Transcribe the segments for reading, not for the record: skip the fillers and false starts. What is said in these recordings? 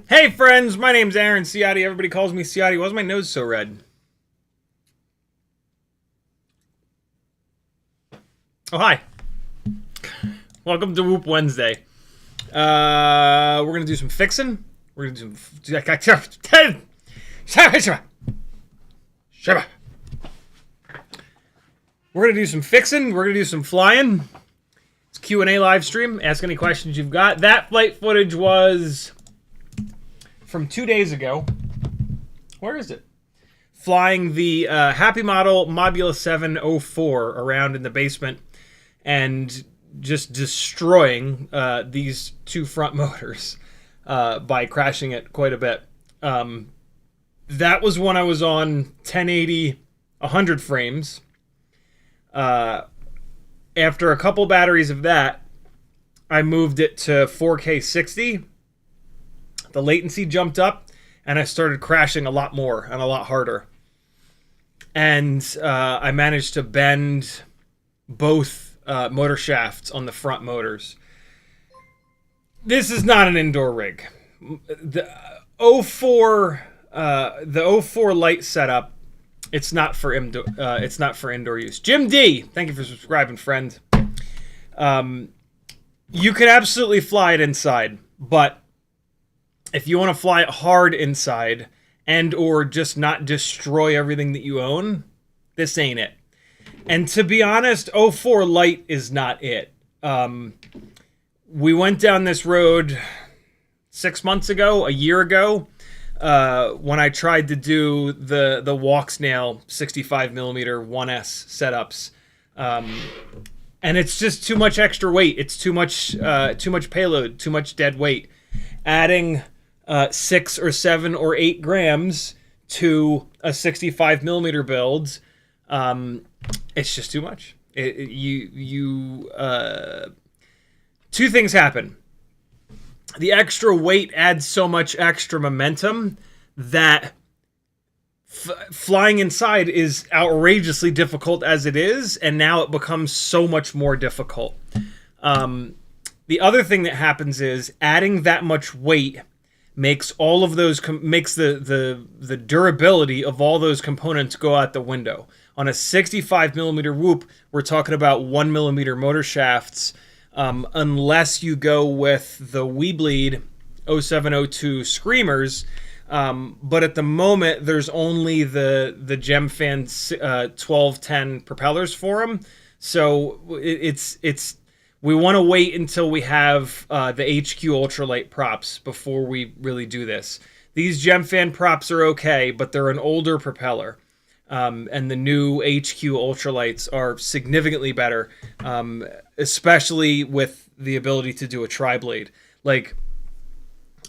Hey friends, my name's Aaron Ciotti. Everybody calls me Ciotti. Why is my nose so red? Oh, hi. Welcome to Whoop Wednesday. We're going to do some fixing. We're going to do some... We're going to do some fixing. We're going to do some flying. It's Q&A live stream. Ask any questions you've got. That flight footage was from 2 days ago. Where is it? Flying the Happy Model Modula 704 around in the basement and just destroying these two front motors by crashing it quite a bit. That was when I was on 1080 100 frames. After a couple batteries of that, I moved it to 4K 60. The latency jumped up, and I started crashing a lot more and a lot harder. And I managed to bend both motor shafts on the front motors. This is not an indoor rig. The 04 Lite setup, it's not for indoor use. Jim D, thank you for subscribing, friend. You can absolutely fly it inside, but if you want to fly it hard inside and or just not destroy everything that you own, this ain't it. And to be honest, 04 Lite is not it. We went down this road 6 months ago, a year ago, when I tried to do the walk snail 65mm 1S setups. And it's just too much extra weight. It's too much payload, too much dead weight. Adding 6 or 7 or 8 grams to a 65mm build, it's just too much. Two things happen. The extra weight adds so much extra momentum that flying inside is outrageously difficult as it is, and now it becomes so much more difficult. The other thing that happens is adding that much weight makes all of those makes the durability of all those components go out the window. On a 65 millimeter whoop, we're talking about 1 millimeter motor shafts, unless you go with the Weebleed 0702 Screamers. But at the moment, there's only the Gemfan 1210 propellers for them. So we want to wait until we have the HQ ultralight props before we really do this. These Gemfan props are okay, but they're an older propeller. And the new HQ ultralights are significantly better, especially with the ability to do a tri-blade. Like,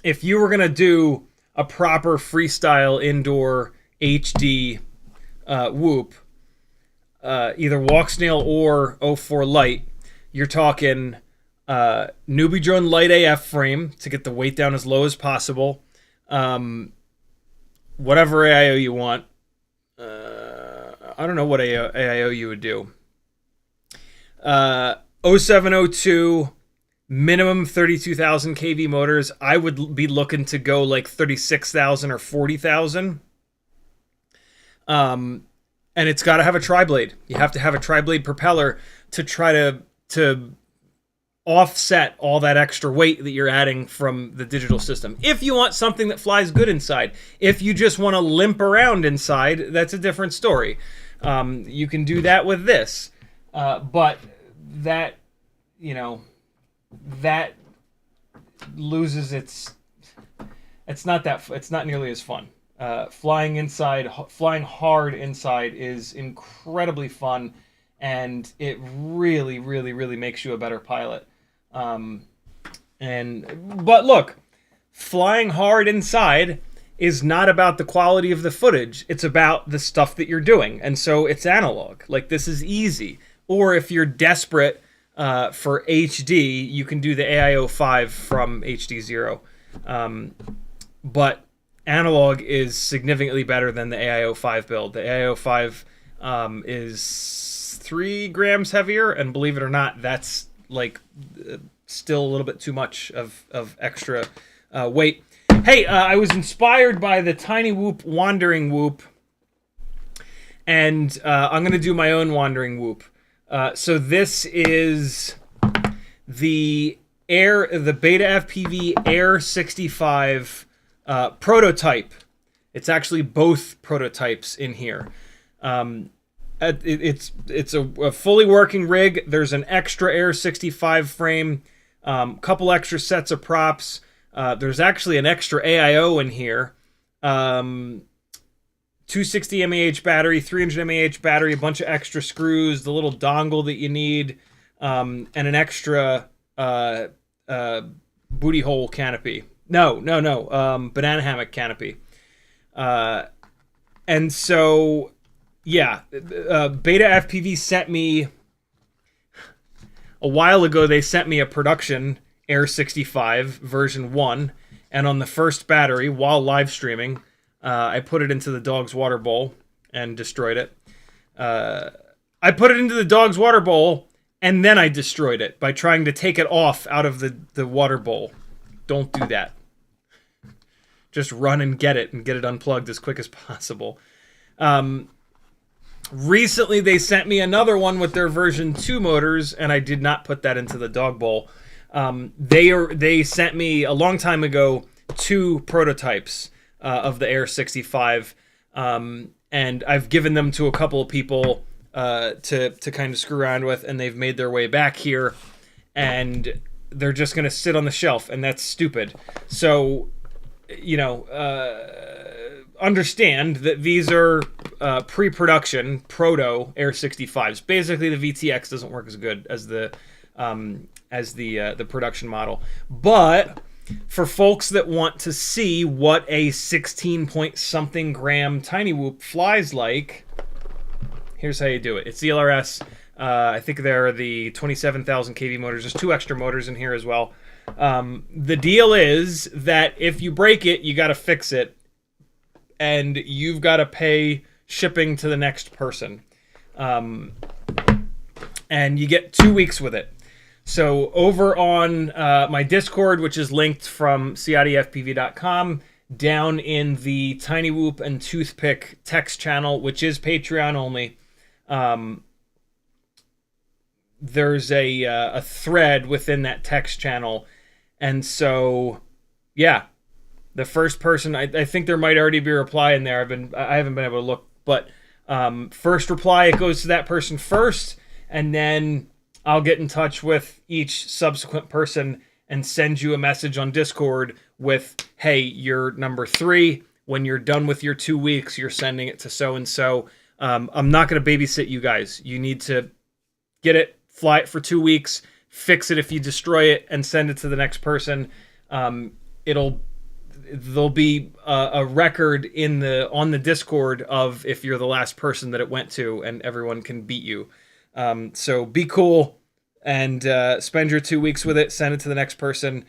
if you were going to do a proper freestyle indoor HD whoop, either walk snail or 04 Lite, you're talking newbie drone Lite AF frame to get the weight down as low as possible. Whatever AIO you want. I don't know what AIO you would do. 0702, minimum 32,000 kV motors. I would be looking to go like 36,000 or 40,000. And it's got to have a tri-blade. You have to have a tri-blade propeller to try to offset all that extra weight that you're adding from the digital system. If you want something that flies good inside. If you just want to limp around inside, that's a different story. You can do that with this. But that, that loses it's not nearly as fun. Flying hard inside is incredibly fun, and it really, really, really makes you a better pilot. But look, flying hard inside is not about the quality of the footage. It's about the stuff that you're doing. And so it's analog. Like, this is easy. Or if you're desperate for HD, you can do the AIO 5 from HD 0. But analog is significantly better than the AIO 5 build. The AIO 5 is 3 grams heavier, and believe it or not, that's like still a little bit too much of extra weight. Hey, I was inspired by the Tiny Whoop Wandering Whoop, and I'm going to do my own Wandering Whoop. So this is the Beta FPV Air 65 prototype. It's actually both prototypes in here. It's a fully working rig. There's an extra Air 65 frame, couple extra sets of props. There's actually an extra AIO in here. 260 mAh battery, 300 mAh battery, a bunch of extra screws, the little dongle that you need, and an extra booty hole canopy. No, banana hammock canopy. And so, yeah, Beta FPV sent me, a while ago, they sent me a production Air 65 version 1, and on the first battery, while live streaming, I put it into the dog's water bowl and destroyed it. I put it into the dog's water bowl, and then I destroyed it by trying to take it off out of the water bowl. Don't do that. Just run and get it unplugged as quick as possible. Recently, they sent me another one with their version 2 motors, and I did not put that into the dog bowl. They sent me a long time ago 2 prototypes of the Air 65, and I've given them to a couple of people to kind of screw around with, and they've made their way back here, and they're just going to sit on the shelf, and that's stupid. So, understand that these are pre-production proto Air 65s. Basically, the VTX doesn't work as good as the production model, but for folks that want to see what a 16-point-something gram Tiny Whoop flies like, here's how you do it. It's the LRS. I think there are the 27,000 kV motors. There's 2 extra motors in here as well. The deal is that if you break it, you got to fix it, and you've got to pay shipping to the next person. And you get 2 weeks with it. So over on my Discord, which is linked from CiottiFPV.com, down in the Tiny Whoop and Toothpick text channel, which is Patreon only, there's a thread within that text channel, and so yeah, the first person, I think there might already be a reply in there. I haven't been able to look, but first reply, it goes to that person first, and then I'll get in touch with each subsequent person and send you a message on Discord with, hey, you're number 3. When you're done with your 2 weeks, you're sending it to so and so. I'm not going to babysit you guys. You need to get it, fly it for 2 weeks, fix it if you destroy it, and send it to the next person. There'll be a record on the Discord of if you're the last person that it went to, and everyone can beat you. So be cool and spend your 2 weeks with it. Send it to the next person.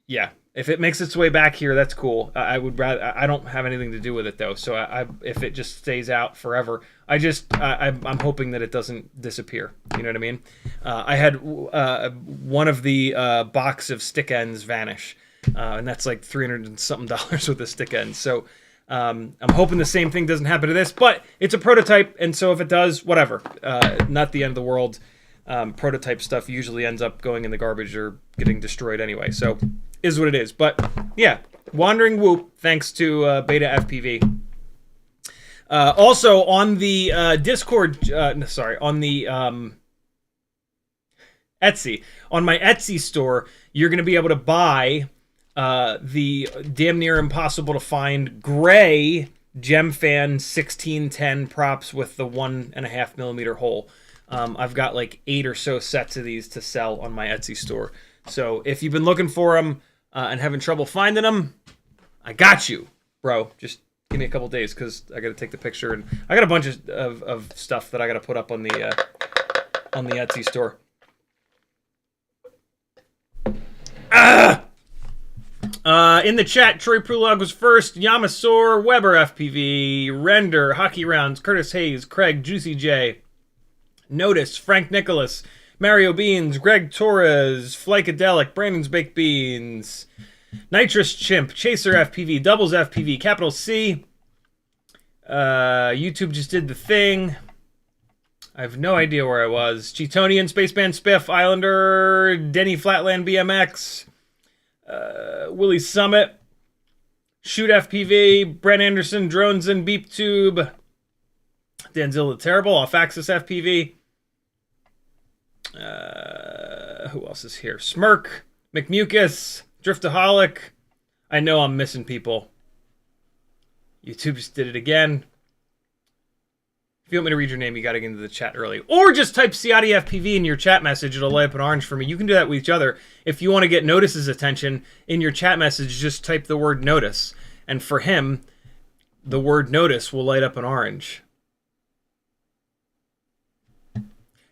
Yeah. If it makes its way back here, that's cool. I would rather. I don't have anything to do with it though. So if it just stays out forever, I'm hoping that it doesn't disappear. You know what I mean? I had one of the box of stick ends vanish, and that's like $300 and something with a stick end. So I'm hoping the same thing doesn't happen to this. But it's a prototype, and so if it does, whatever. Not the end of the world. Prototype stuff usually ends up going in the garbage or getting destroyed anyway. So is what it is. But yeah, Wandering Whoop, thanks to Beta FPV. Also on the Discord, on the Etsy, on my Etsy store, you're going to be able to buy the damn near impossible to find gray Gemfan 1610 props with the 1.5mm hole. I've got like 8 or so sets of these to sell on my Etsy store. So if you've been looking for them and having trouble finding them, I got you, bro. Just give me a couple days because I got to take the picture, and I got a bunch of stuff that I got to put up on the Etsy store. In the chat, Troy Prulog was first. Yamasor, Weber FPV, Render, Hockey Rounds, Curtis Hayes, Craig, Juicy J, Notice, Frank Nicholas, Mario Beans, Greg Torres, Flycadelic, Brandon's Baked Beans, Nitrous Chimp, Chaser FPV, Doubles FPV, Capital C. YouTube just did the thing. I have no idea where I was. Cheatonian, Spaceman Spiff, Islander, Denny Flatland BMX, Willie Summit, Shoot FPV, Brent Anderson, Drones and Beep Tube, Danzilla the Terrible, Off Axis FPV. Who else is here? Smirk, McMucus, Driftaholic. I know I'm missing people. YouTube just did it again. If you want me to read your name, you got to get into the chat early. Or just type CiottiFPV in your chat message. It'll light up an orange for me. You can do that with each other. If you want to get Notice's attention in your chat message, just type the word Notice. And for him, the word Notice will light up an orange.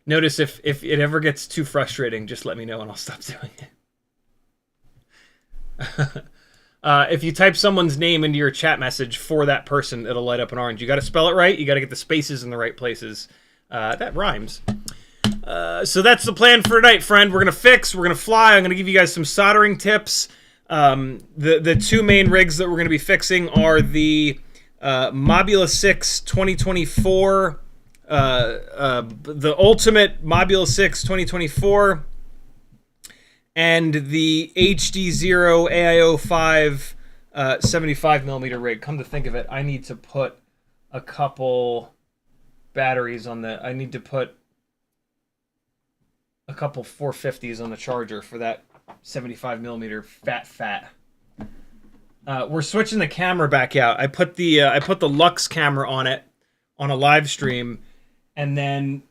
Notice if it ever gets too frustrating, just let me know and I'll stop doing it. If you type someone's name into your chat message for that person, it'll light up an orange. You got to spell it right. You got to get the spaces in the right places. That rhymes. So that's the plan for tonight, friend. We're going to fix. We're going to fly. I'm going to give you guys some soldering tips. The 2 main rigs that we're going to be fixing are the Mobula 6 2024, the Ultimate Mobula 6 2024, and the HD0 AIO 5 75mm rig. Come to think of it, I need to put a couple batteries on the... I need to put a couple 450s on the charger for that 75mm fat. We're switching the camera back out. I put the Lux camera on it on a live stream, and then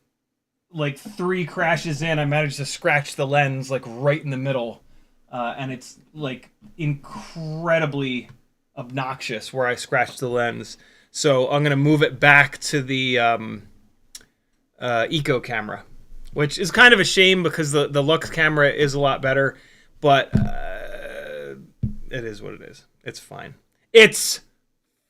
like 3 crashes in, I managed to scratch the lens like right in the middle, and it's like incredibly obnoxious where I scratched the lens. So I'm gonna move it back to the Eco camera, which is kind of a shame because the Lux camera is a lot better, but it is what it is. It's fine. It's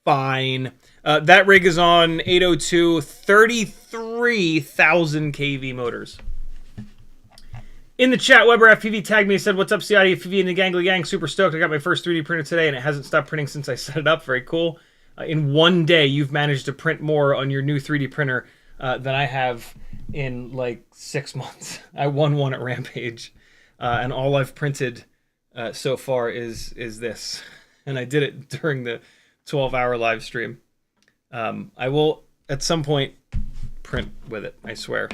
fine. That rig is on 802 33,000 kV motors. In the chat, Weber FPV tagged me and said, "What's up, CiottiFPV and the Gangly Gang? Super stoked. I got my first 3D printer today, and it hasn't stopped printing since I set it up. Very cool. In one day, you've managed to print more on your new 3D printer than I have in like 6 months. I won one at Rampage, and all I've printed so far is this, and I did it during the 12-hour live stream. I will at some point print with it, I swear.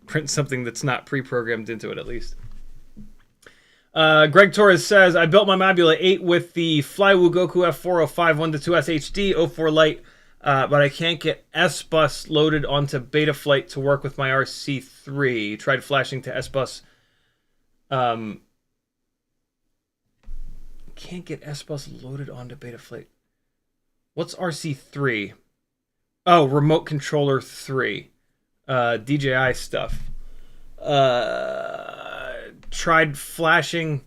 Print something that's not pre-programmed into it, at least. Greg Torres says, I built my Mobula 8 with the Flywoo Goku F405 1-2S HD 04 Lite, but I can't get S-Bus loaded onto Betaflight to work with my RC3. Tried flashing to S-Bus. Can't get S-Bus loaded onto Betaflight. What's RC3? Oh, Remote Controller 3. DJI stuff. Tried flashing.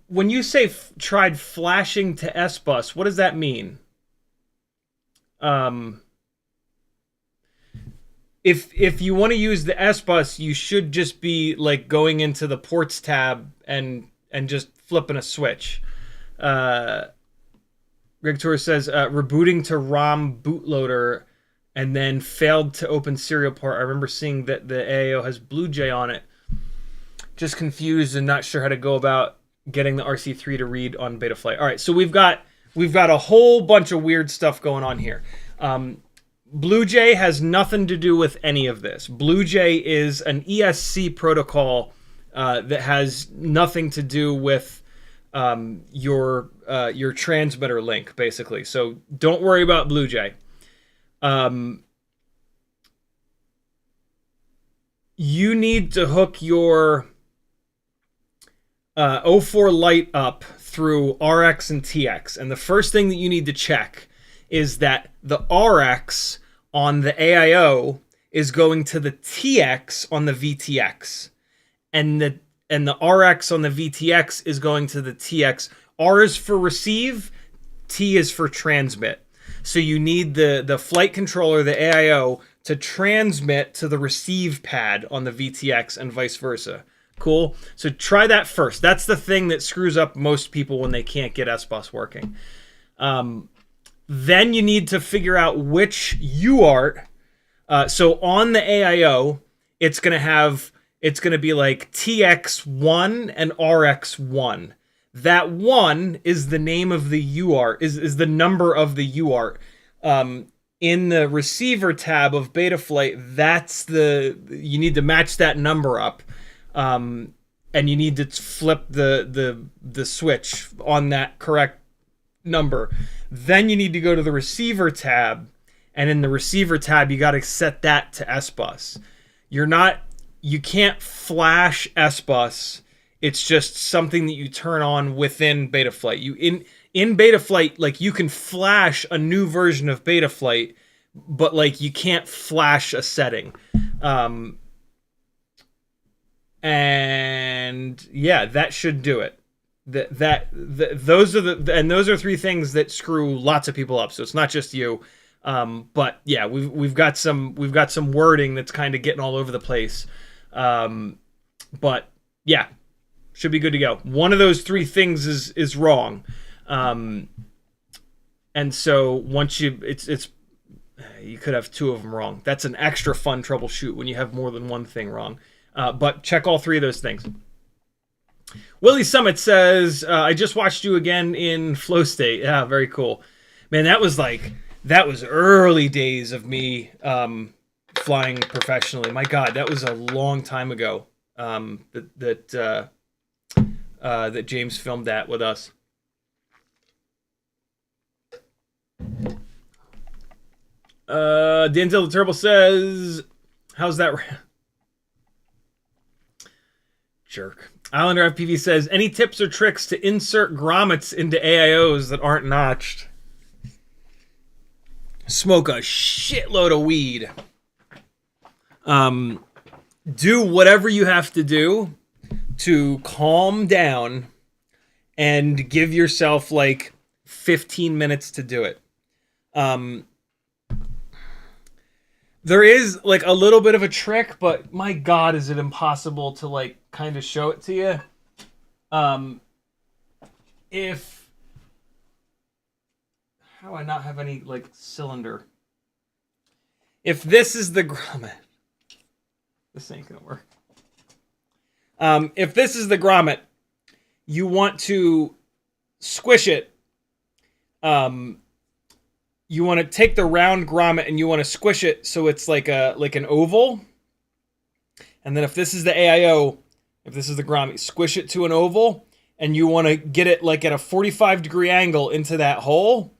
When you say tried flashing to S-Bus, what does that mean? If you want to use the S-Bus, you should just be like going into the ports tab and just flipping a switch. Greg Torres says rebooting to ROM bootloader and then failed to open serial port. I remember seeing that the AIO has BlueJ on it. Just confused and not sure how to go about getting the RC3 to read on Betaflight. All right, so we've got a whole bunch of weird stuff going on here. BlueJ has nothing to do with any of this. BlueJ is an ESC protocol that has nothing to do with your transmitter link, basically. So don't worry about BlueJ. You need to hook your 04 Lite up through RX and TX. And the first thing that you need to check is that the RX on the AIO is going to the TX on the VTX. And the RX on the VTX is going to the TX. R is for receive, T is for transmit. So you need the flight controller, the AIO, to transmit to the receive pad on the VTX and vice versa. Cool? So try that first. That's the thing that screws up most people when they can't get S-Bus working. Then you need to figure out which UART. So on the AIO, it's going to be like TX1 and RX1. That 1 is the name of the UART, is the number of the UART. In the receiver tab of Betaflight, you need to match that number up. And you need to flip the switch on that correct number. Then you need to go to the receiver tab, and in the receiver tab, you got to set that to S-Bus. You can't flash S-Bus. It's just something that you turn on within Betaflight. In Betaflight, like, you can flash a new version of Betaflight, but like you can't flash a setting. And yeah, that should do it. Those are three things that screw lots of people up. So it's not just you. But yeah, we've got some wording that's kind of getting all over the place. But yeah, should be good to go. One of those three things is wrong. And so once you could have two of them wrong. That's an extra fun troubleshoot when you have more than one thing wrong. But check all three of those things. Willie Summit says, I just watched you again in Flow State. Yeah, very cool. Man, that was early days of me flying professionally. My God, that was a long time ago that James filmed that with us. Denzel the Turbo says, how's that? Jerk. Islander FPV says, any tips or tricks to insert grommets into AIOs that aren't notched? Smoke a shitload of weed. Do whatever you have to do to calm down and give yourself like 15 minutes to do it. There is like a little bit of a trick, but my God, is it impossible to like kind of show it to you. If How do I not have any, like, cylinder? If this is the grommet, this ain't gonna work. If this is the grommet, you want to squish it. You want to take the round grommet and you want to squish it so it's like an oval. And then if this is the AIO, if this is the grommet, squish it to an oval, and you want to get it like at a 45-degree angle into that hole.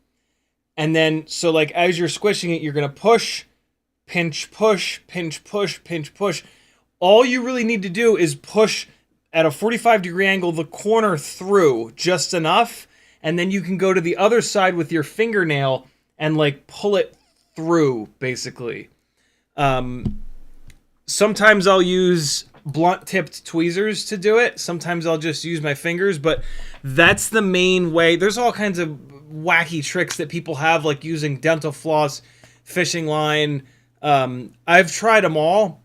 And then, so like as you're squishing it, you're going to push, pinch, push, pinch, push, pinch, push. All you really need to do is push at a 45-degree angle the corner through just enough, and then you can go to the other side with your fingernail and like pull it through, basically. Sometimes I'll use blunt-tipped tweezers to do it. Sometimes I'll just use my fingers, but that's the main way. There's all kinds of wacky tricks that people have, like using dental floss, fishing line. I've tried them all.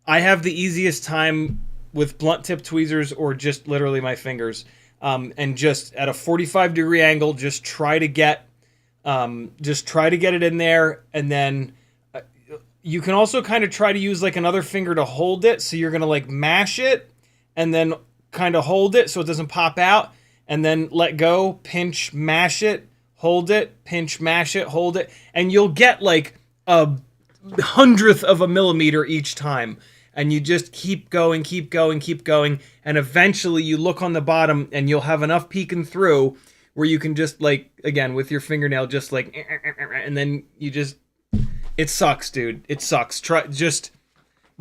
I have the easiest time with blunt-tipped tweezers or just literally my fingers. And just at a 45-degree angle, just try to get it in there, and then you can also kind of try to use like another finger to hold it. So you're going to like mash it and then kind of hold it so it doesn't pop out, and then let go, pinch, mash it, hold it, pinch, mash it, hold it. And you'll get like a 100th of a millimeter each time. And you just keep going, keep going, keep going. And eventually you look on the bottom and you'll have enough peeking through where you can just like, again, with your fingernail, just like, and then you just, it sucks, dude. It sucks. Just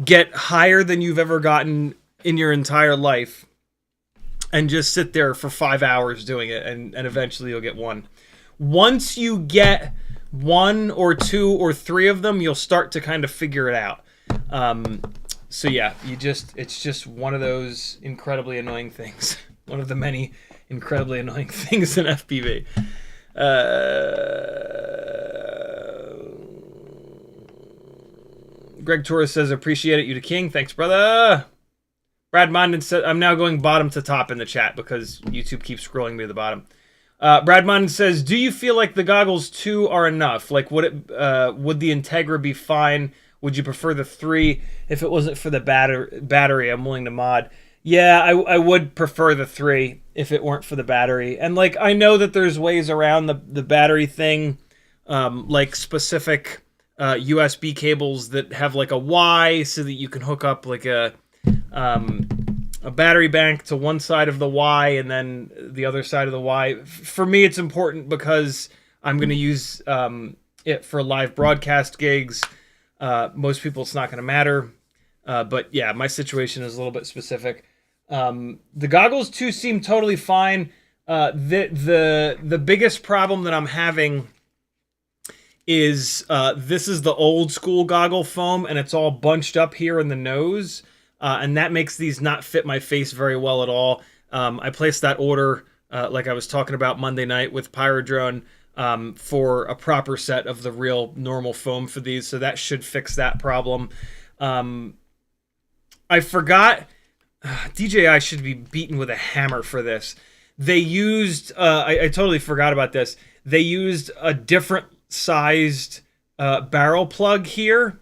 get higher than you've ever gotten in your entire life and just sit there for 5 hours doing it. And eventually you'll get one. Once you get 1 or 2 or 3 of them, you'll start to kind of figure it out. So yeah, it's just one of those incredibly annoying things. One of the many incredibly annoying things in FPV. Greg Torres says, appreciate it, you the king. Thanks, brother. Brad Mondin said, I'm now going bottom to top in the chat because YouTube keeps scrolling me to the bottom. Brad Mondin says, do you feel like the goggles 2 are enough? Like, would the Integra be fine? Would you prefer the 3? If it wasn't for the battery, I'm willing to mod. Yeah, I would prefer the 3 if it weren't for the battery. And like, I know that there's ways around the battery thing, like specific USB cables that have like a Y so that you can hook up like a battery bank to one side of the Y and then the other side of the Y. For me, it's important because I'm going to use it for live broadcast gigs. Most people, it's not going to matter. But yeah, my situation is a little bit specific. The goggles too seem totally fine. The biggest problem that I'm having is this is the old school goggle foam, and it's all bunched up here in the nose, and that makes these not fit my face very well at all. I placed that order, like I was talking about Monday night with Pyrodrone, for a proper set of the real normal foam for these, so that should fix that problem. I forgot, DJI should be beaten with a hammer for this. They used, I totally forgot about this, they used a different sized barrel plug here,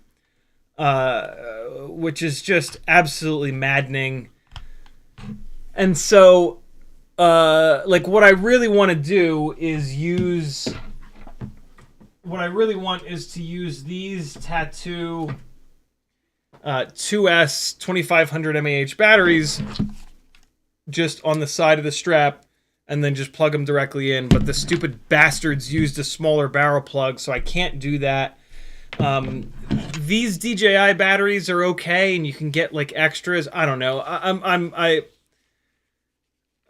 which is just absolutely maddening. And so like what I really want to do is use to use these Tattoo 2S 2500 mAh batteries just on the side of the strap and then just plug them directly in. But the stupid bastards used a smaller barrel plug, so I can't do that. These DJI batteries are okay, and you can get like extras. I don't know.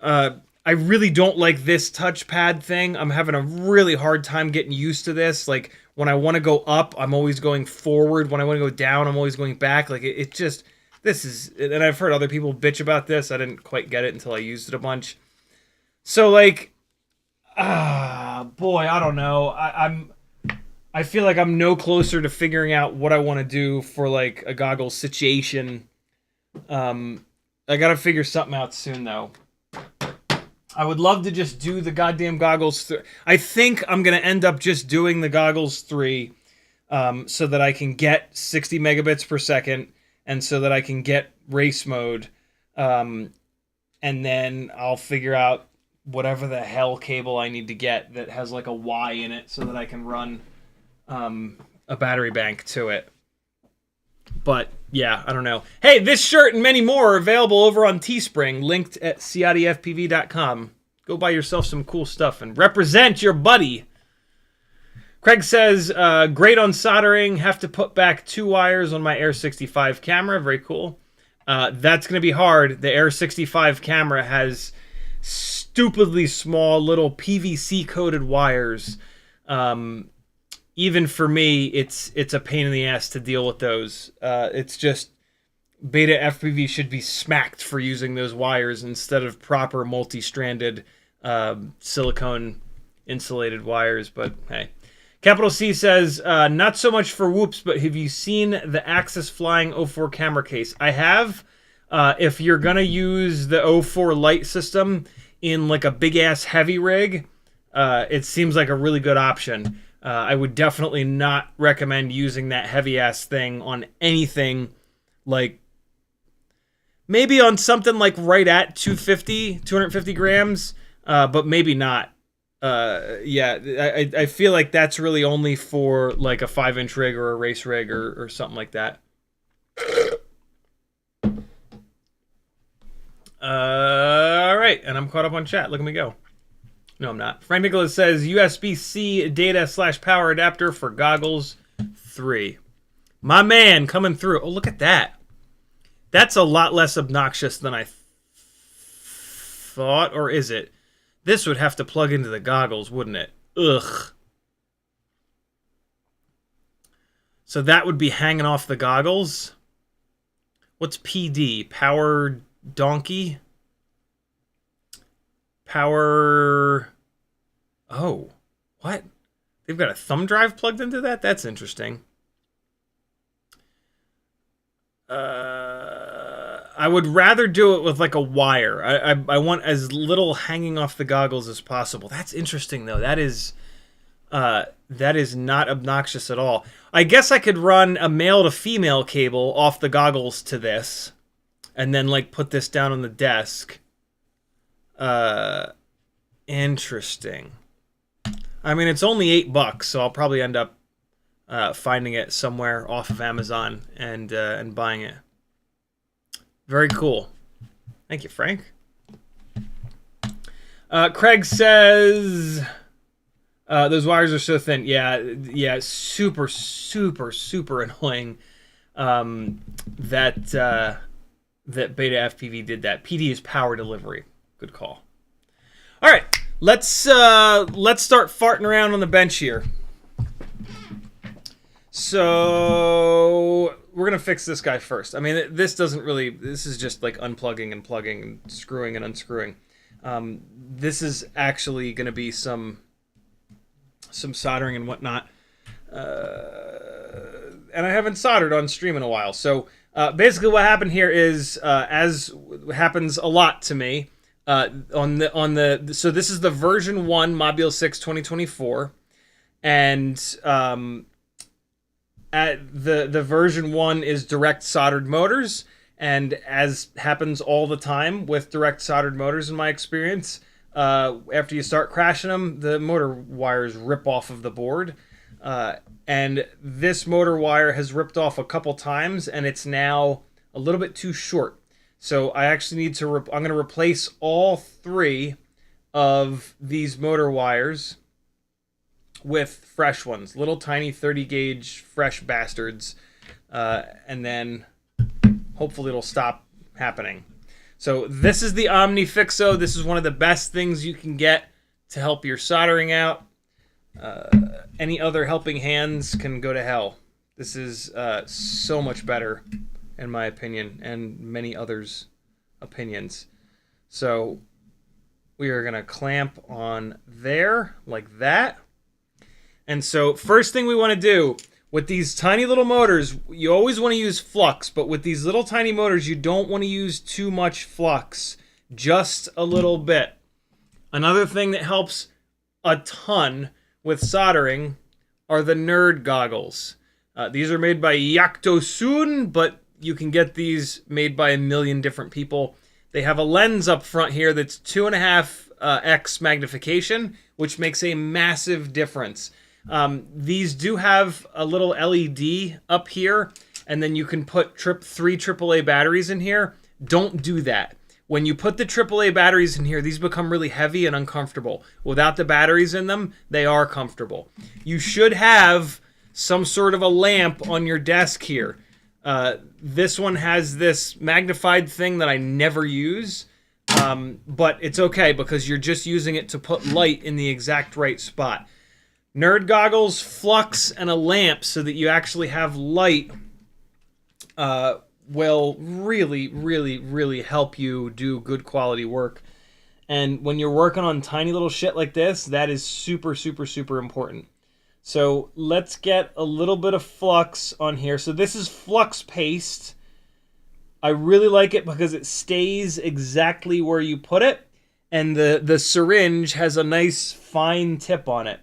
I really don't like this touchpad thing. I'm having a really hard time getting used to this. Like when I want to go up, I'm always going forward. When I want to go down, I'm always going back. Like it just, this is, and I've heard other people bitch about this. I didn't quite get it until I used it a bunch. So like, boy, I don't know. I feel like I'm no closer to figuring out what I want to do for like a goggles situation. I gotta figure something out soon though. I would love to just do the goddamn goggles. I think I'm going to end up just doing the goggles 3 so that I can get 60 megabits per second and so that I can get race mode. And then I'll figure out whatever the hell cable I need to get that has like a Y in it so that I can run a battery bank to it. But yeah, I don't know. Hey, this shirt and many more are available over on Teespring, linked at CiottiFPV.com. Go buy yourself some cool stuff and represent your buddy. Craig says, great on soldering. Have to put back 2 wires on my Air 65 camera. Very cool. That's going to be hard. The Air 65 camera has stupidly small little PVC coated wires. Even for me, it's a pain in the ass to deal with those. It's just Beta FPV should be smacked for using those wires instead of proper multi-stranded silicone insulated wires. But hey, Capital C says, not so much for whoops, but have you seen the Axis Flying 04 camera case? I have. If you're gonna use the 04 Lite system in like a big ass heavy rig, it seems like a really good option. I would definitely not recommend using that heavy-ass thing on anything, like, maybe on something like right at 250 grams, but maybe not. Yeah, I feel like that's really only for, like, a 5-inch rig or a race rig or something like that. All right, and I'm caught up on chat. Look at me go. No, I'm not. Frank Nicholas says USB-C data / power adapter for goggles 3. My man coming through. Oh, look at that. That's a lot less obnoxious than I thought, or is it? This would have to plug into the goggles, wouldn't it? Ugh. So that would be hanging off the goggles. What's PD? Power donkey? Power... Oh, what? They've got a thumb drive plugged into that? That's interesting. I would rather do it with like a wire. I want as little hanging off the goggles as possible. That's interesting though. That is not obnoxious at all. I guess I could run a male to female cable off the goggles to this and then like put this down on the desk. Interesting. I mean, it's only $8, so I'll probably end up finding it somewhere off of Amazon and buying it. Very cool. Thank you, Frank. Craig says those wires are so thin. Yeah, super, super, super annoying. That Beta FPV did that. PD is power delivery. Good call. All right, let's start farting around on the bench here. So we're gonna fix this guy first. I mean, this doesn't really. This is just like unplugging and plugging and screwing and unscrewing. This is actually gonna be some soldering and whatnot. And I haven't soldered on stream in a while. So basically, what happened here is, as happens a lot to me. So this is the version 1 Module 6 2024, and at the version 1 is direct soldered motors, and as happens all the time with direct soldered motors in my experience, after you start crashing them, the motor wires rip off of the board, and this motor wire has ripped off a couple times, and it's now a little bit too short. So I actually need to, I'm going to replace all 3 of these motor wires with fresh ones. Little tiny 30 gauge fresh bastards. And then hopefully it'll stop happening. So this is the OmniFixo. This is one of the best things you can get to help your soldering out. Any other helping hands can go to hell. This is so much better, in my opinion, and many others' opinions. So we are going to clamp on there like that. And so first thing we want to do with these tiny little motors, you always want to use flux, but with these little tiny motors, you don't want to use too much flux, just a little bit. Another thing that helps a ton with soldering are the nerd goggles. These are made by Yaktosun, but you can get these made by a million different people. They have a lens up front here that's 2.5x magnification, which makes a massive difference. These do have a little LED up here, and then you can put three AAA batteries in here. Don't do that. When you put the AAA batteries in here, these become really heavy and uncomfortable. Without the batteries in them, they are comfortable. You should have some sort of a lamp on your desk here. This one has this magnified thing that I never use, but it's okay because you're just using it to put light in the exact right spot. Nerd goggles, flux, and a lamp so that you actually have light will really, really, really help you do good quality work. And when you're working on tiny little shit like this, that is super, super, super important. So let's get a little bit of flux on here. So this is flux paste. I really like it because it stays exactly where you put it. And the syringe has a nice fine tip on it.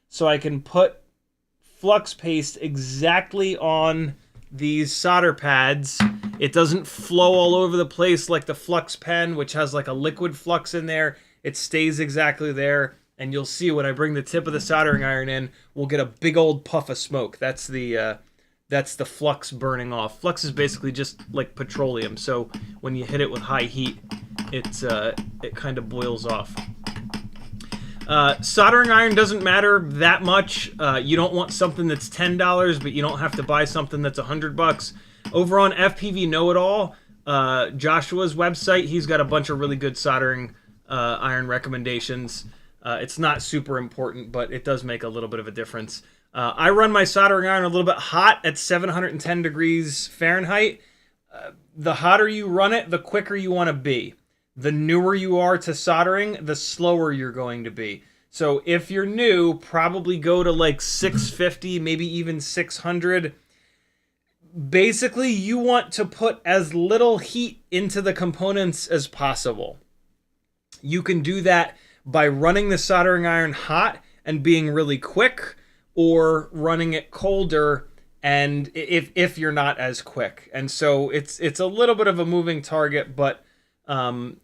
So I can put flux paste exactly on these solder pads. It doesn't flow all over the place like the flux pen, which has like a liquid flux in there. It stays exactly there. And you'll see when I bring the tip of the soldering iron in, we'll get a big old puff of smoke. That's the flux burning off. Flux is basically just like petroleum. So when you hit it with high heat, it kind of boils off. Soldering iron doesn't matter that much. You don't want something that's $10, but you don't have to buy something that's $100. Over on FPV Know-It-All, Joshua's website, he's got a bunch of really good soldering iron recommendations. It's not super important, but it does make a little bit of a difference. I run my soldering iron a little bit hot at 710 degrees Fahrenheit. The hotter you run it, the quicker you want to be. The newer you are to soldering, the slower you're going to be. So if you're new, probably go to like 650, maybe even 600. Basically, you want to put as little heat into the components as possible. You can do that by running the soldering iron hot and being really quick, or running it colder and if you're not as quick. And so it's a little bit of a moving target, but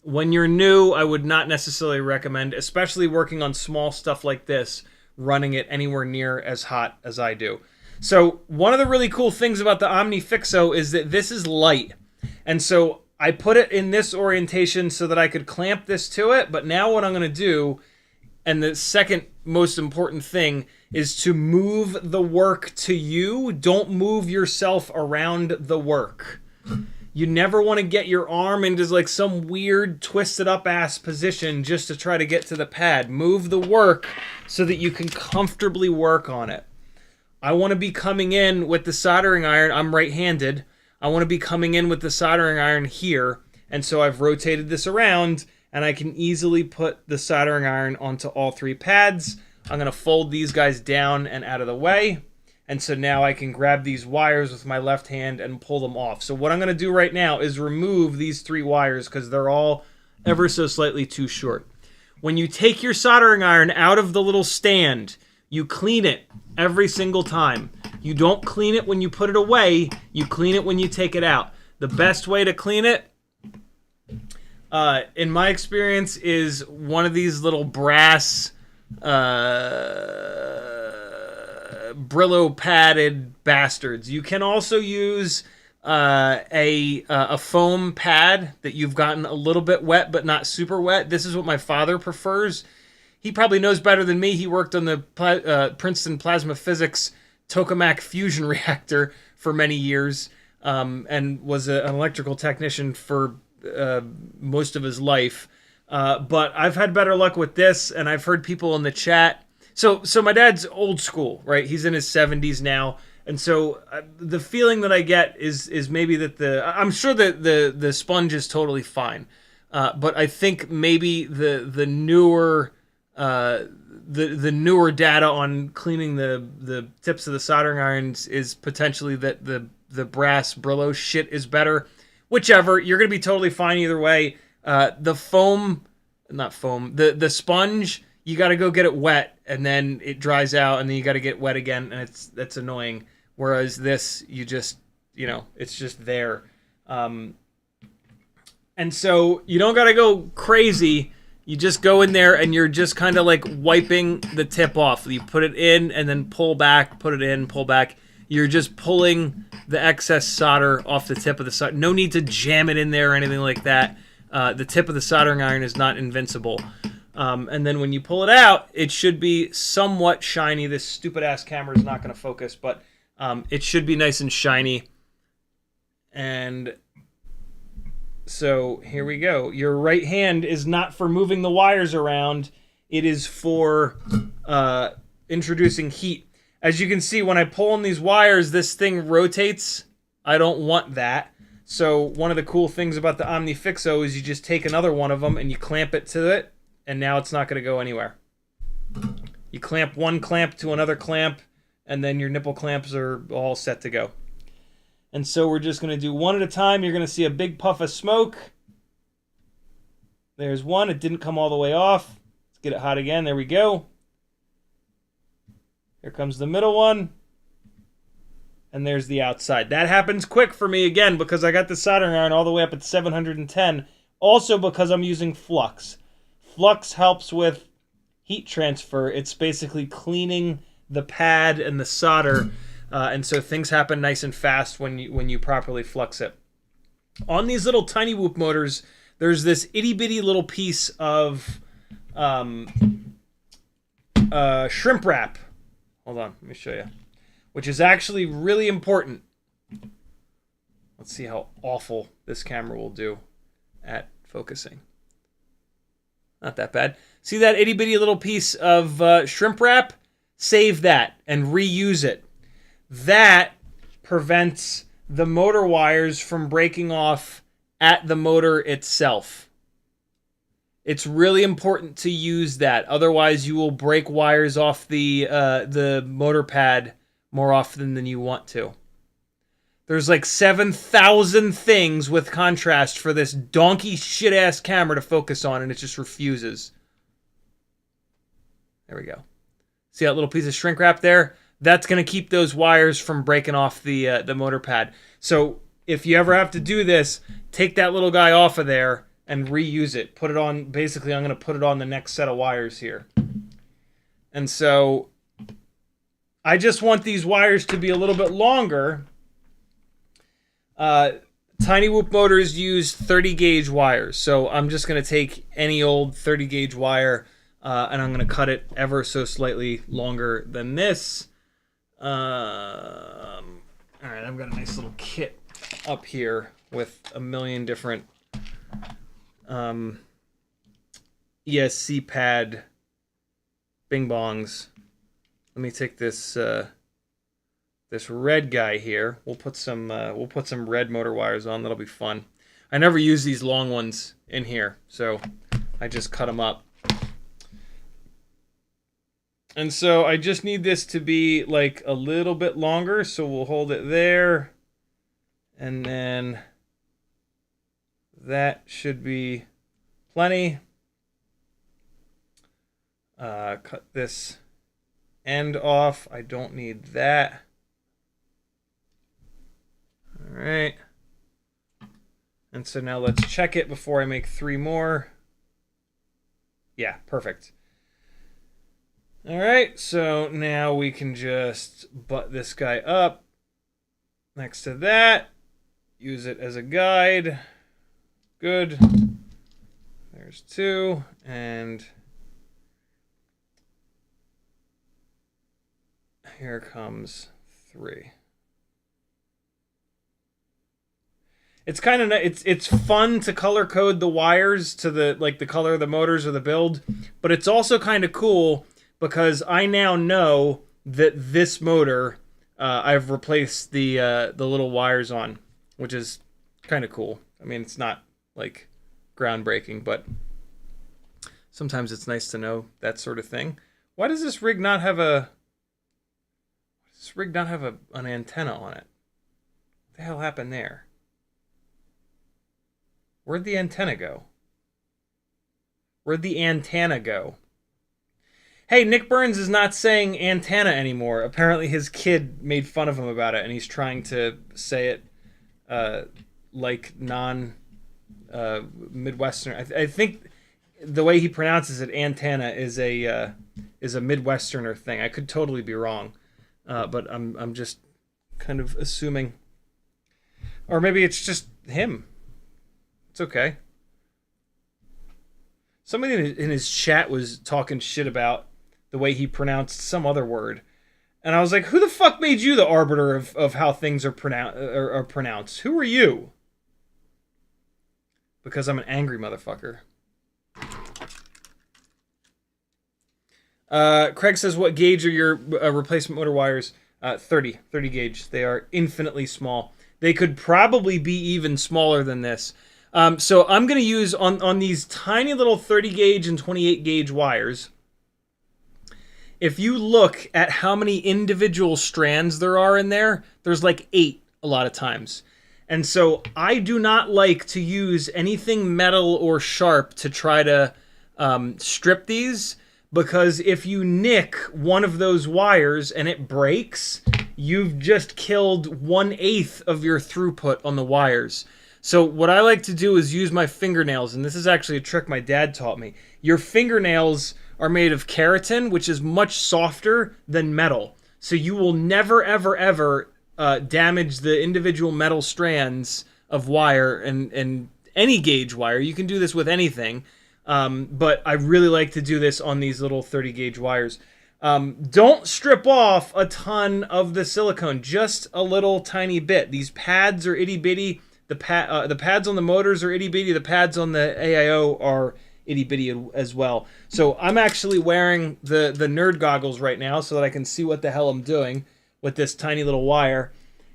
when you're new, I would not necessarily recommend, especially working on small stuff like this, running it anywhere near as hot as I do. So one of the really cool things about the Omni Fixo is that this is light. And so I put it in this orientation so that I could clamp this to it. But now what I'm going to do, and the second most important thing, is to move the work to you. Don't move yourself around the work. You never want to get your arm into like some weird twisted up ass position just to try to get to the pad. Move the work so that you can comfortably work on it. I want to be coming in with the soldering iron. I'm right-handed. I want to be coming in with the soldering iron here. And so I've rotated this around and I can easily put the soldering iron onto all three pads. I'm going to fold these guys down and out of the way. And so now I can grab these wires with my left hand and pull them off. So what I'm going to do right now is remove these three wires because they're all ever so slightly too short. When you take your soldering iron out of the little stand, you clean it every single time. You don't clean it when you put it away. You clean it when you take it out. The best way to clean it, in my experience, is one of these little brass Brillo padded bastards. You can also use a foam pad that you've gotten a little bit wet but not super wet. This is what my father prefers. He probably knows better than me. He worked on the Princeton Plasma Physics tokamak fusion reactor for many years and was an electrical technician for most of his life. But I've had better luck with this, and I've heard people in the chat. So my dad's old school, right? He's in his 70s now. And so the feeling that I get is maybe that I'm sure that the sponge is totally fine. But I think maybe the newer newer data on cleaning the tips of the soldering irons is potentially that the brass Brillo shit is better. Whichever, you're going to be totally fine either way. The foam not foam. The sponge, you got to go get it wet, and then it dries out, and then you got to get wet again, and that's annoying. Whereas this, you just, you know, it's just there. And so you don't got to go crazy. You just go in there, and you're just kind of like wiping the tip off. You put it in, and then pull back, put it in, pull back. You're just pulling the excess solder off the tip of the solder. No need to jam it in there or anything like that. The tip of the soldering iron is not invincible. And then when you pull it out, it should be somewhat shiny. This stupid-ass camera is not going to focus, but it should be nice and shiny. And so here we go. Your right hand is not for moving the wires around. It is for introducing heat. As you can see, when I pull on these wires, this thing rotates. I don't want that. So one of the cool things about the OmniFixo is you just take another one of them and you clamp it to it, and now it's not going to go anywhere. You clamp one clamp to another clamp, and then your nipple clamps are all set to go. And so we're just going to do one at a time. You're going to see a big puff of smoke. There's one. It didn't come all the way off. Let's get it hot again. There we go. Here comes the middle one. And there's the outside. That happens quick for me, again, because I got the soldering iron all the way up at 710. Also because I'm using flux. Flux helps with heat transfer. It's basically cleaning the pad and the solder. And so things happen nice and fast when you properly flux it. On these little tiny whoop motors, there's this itty-bitty little piece of shrimp wrap. Hold on, let me show you. Which is actually really important. Let's see how awful this camera will do at focusing. Not that bad. See that itty-bitty little piece of shrimp wrap? Save that and reuse it. That prevents the motor wires from breaking off at the motor itself. It's really important to use that. Otherwise, you will break wires off the motor pad more often than you want to. There's like 7,000 things with contrast for this donkey shit-ass camera to focus on, and it just refuses. There we go. See that little piece of shrink wrap there? That's going to keep those wires from breaking off the motor pad. So if you ever have to do this, take that little guy off of there and reuse it. Put it on, basically I'm going to put it on the next set of wires here. And so I just want these wires to be a little bit longer. Tiny whoop motors use 30 gauge wires. So I'm just going to take any old 30 gauge wire and I'm going to cut it ever so slightly longer than this. All right, I've got a nice little kit up here with a million different ESC pad bing bongs. Let me take this this red guy here. We'll put some red motor wires on. That'll be fun. I never use these long ones in here, so I just cut them up. And so I just need this to be like a little bit longer, so we'll hold it there. And then that should be plenty. Cut this end off. I don't need that. All right. And so now let's check it before I make 3 more. Yeah, perfect. All right, so now we can just butt this guy up next to that. Use it as a guide. Good. There's 2, and here comes 3. It's kind of it's fun to color code the wires to the color of the motors or the build, but it's also kind of cool because I now know that this motor I've replaced the little wires on, which is kind of cool. I mean, it's not like groundbreaking, but sometimes it's nice to know that sort of thing. Why does this rig not have an antenna on it? What the hell happened there? Where'd the antenna go? Where'd the antenna go? Hey, Nick Burns is not saying antenna anymore. Apparently his kid made fun of him about it, and he's trying to say it like non-Midwestern. I think the way he pronounces it, antenna, is a Midwesterner thing. I could totally be wrong, but I'm just kind of assuming. Or maybe it's just him. It's okay. Somebody in his chat was talking shit about the way he pronounced some other word. And I was like, who the fuck made you the arbiter of how things are pronounced? Who are you? Because I'm an angry motherfucker. Craig says, what gauge are your replacement motor wires? 30 gauge. They are infinitely small. They could probably be even smaller than this. So I'm going to use, on these tiny little 30 gauge and 28 gauge wires, if you look at how many individual strands there are in there, there's like 8 a lot of times. And so I do not like to use anything metal or sharp to try to strip these, because if you nick one of those wires and it breaks, you've just killed 1/8 of your throughput on the wires. So what I like to do is use my fingernails, and this is actually a trick my dad taught me. Your fingernails are made of keratin, which is much softer than metal. So you will never, ever, ever damage the individual metal strands of wire and any gauge wire. You can do this with anything, but I really like to do this on these little 30 gauge wires. Don't strip off a ton of the silicone, just a little tiny bit. These pads are itty bitty. The pads on the motors are itty bitty. The pads on the AIO are itty bitty as well. So I'm actually wearing the nerd goggles right now so that I can see what the hell I'm doing with this tiny little wire.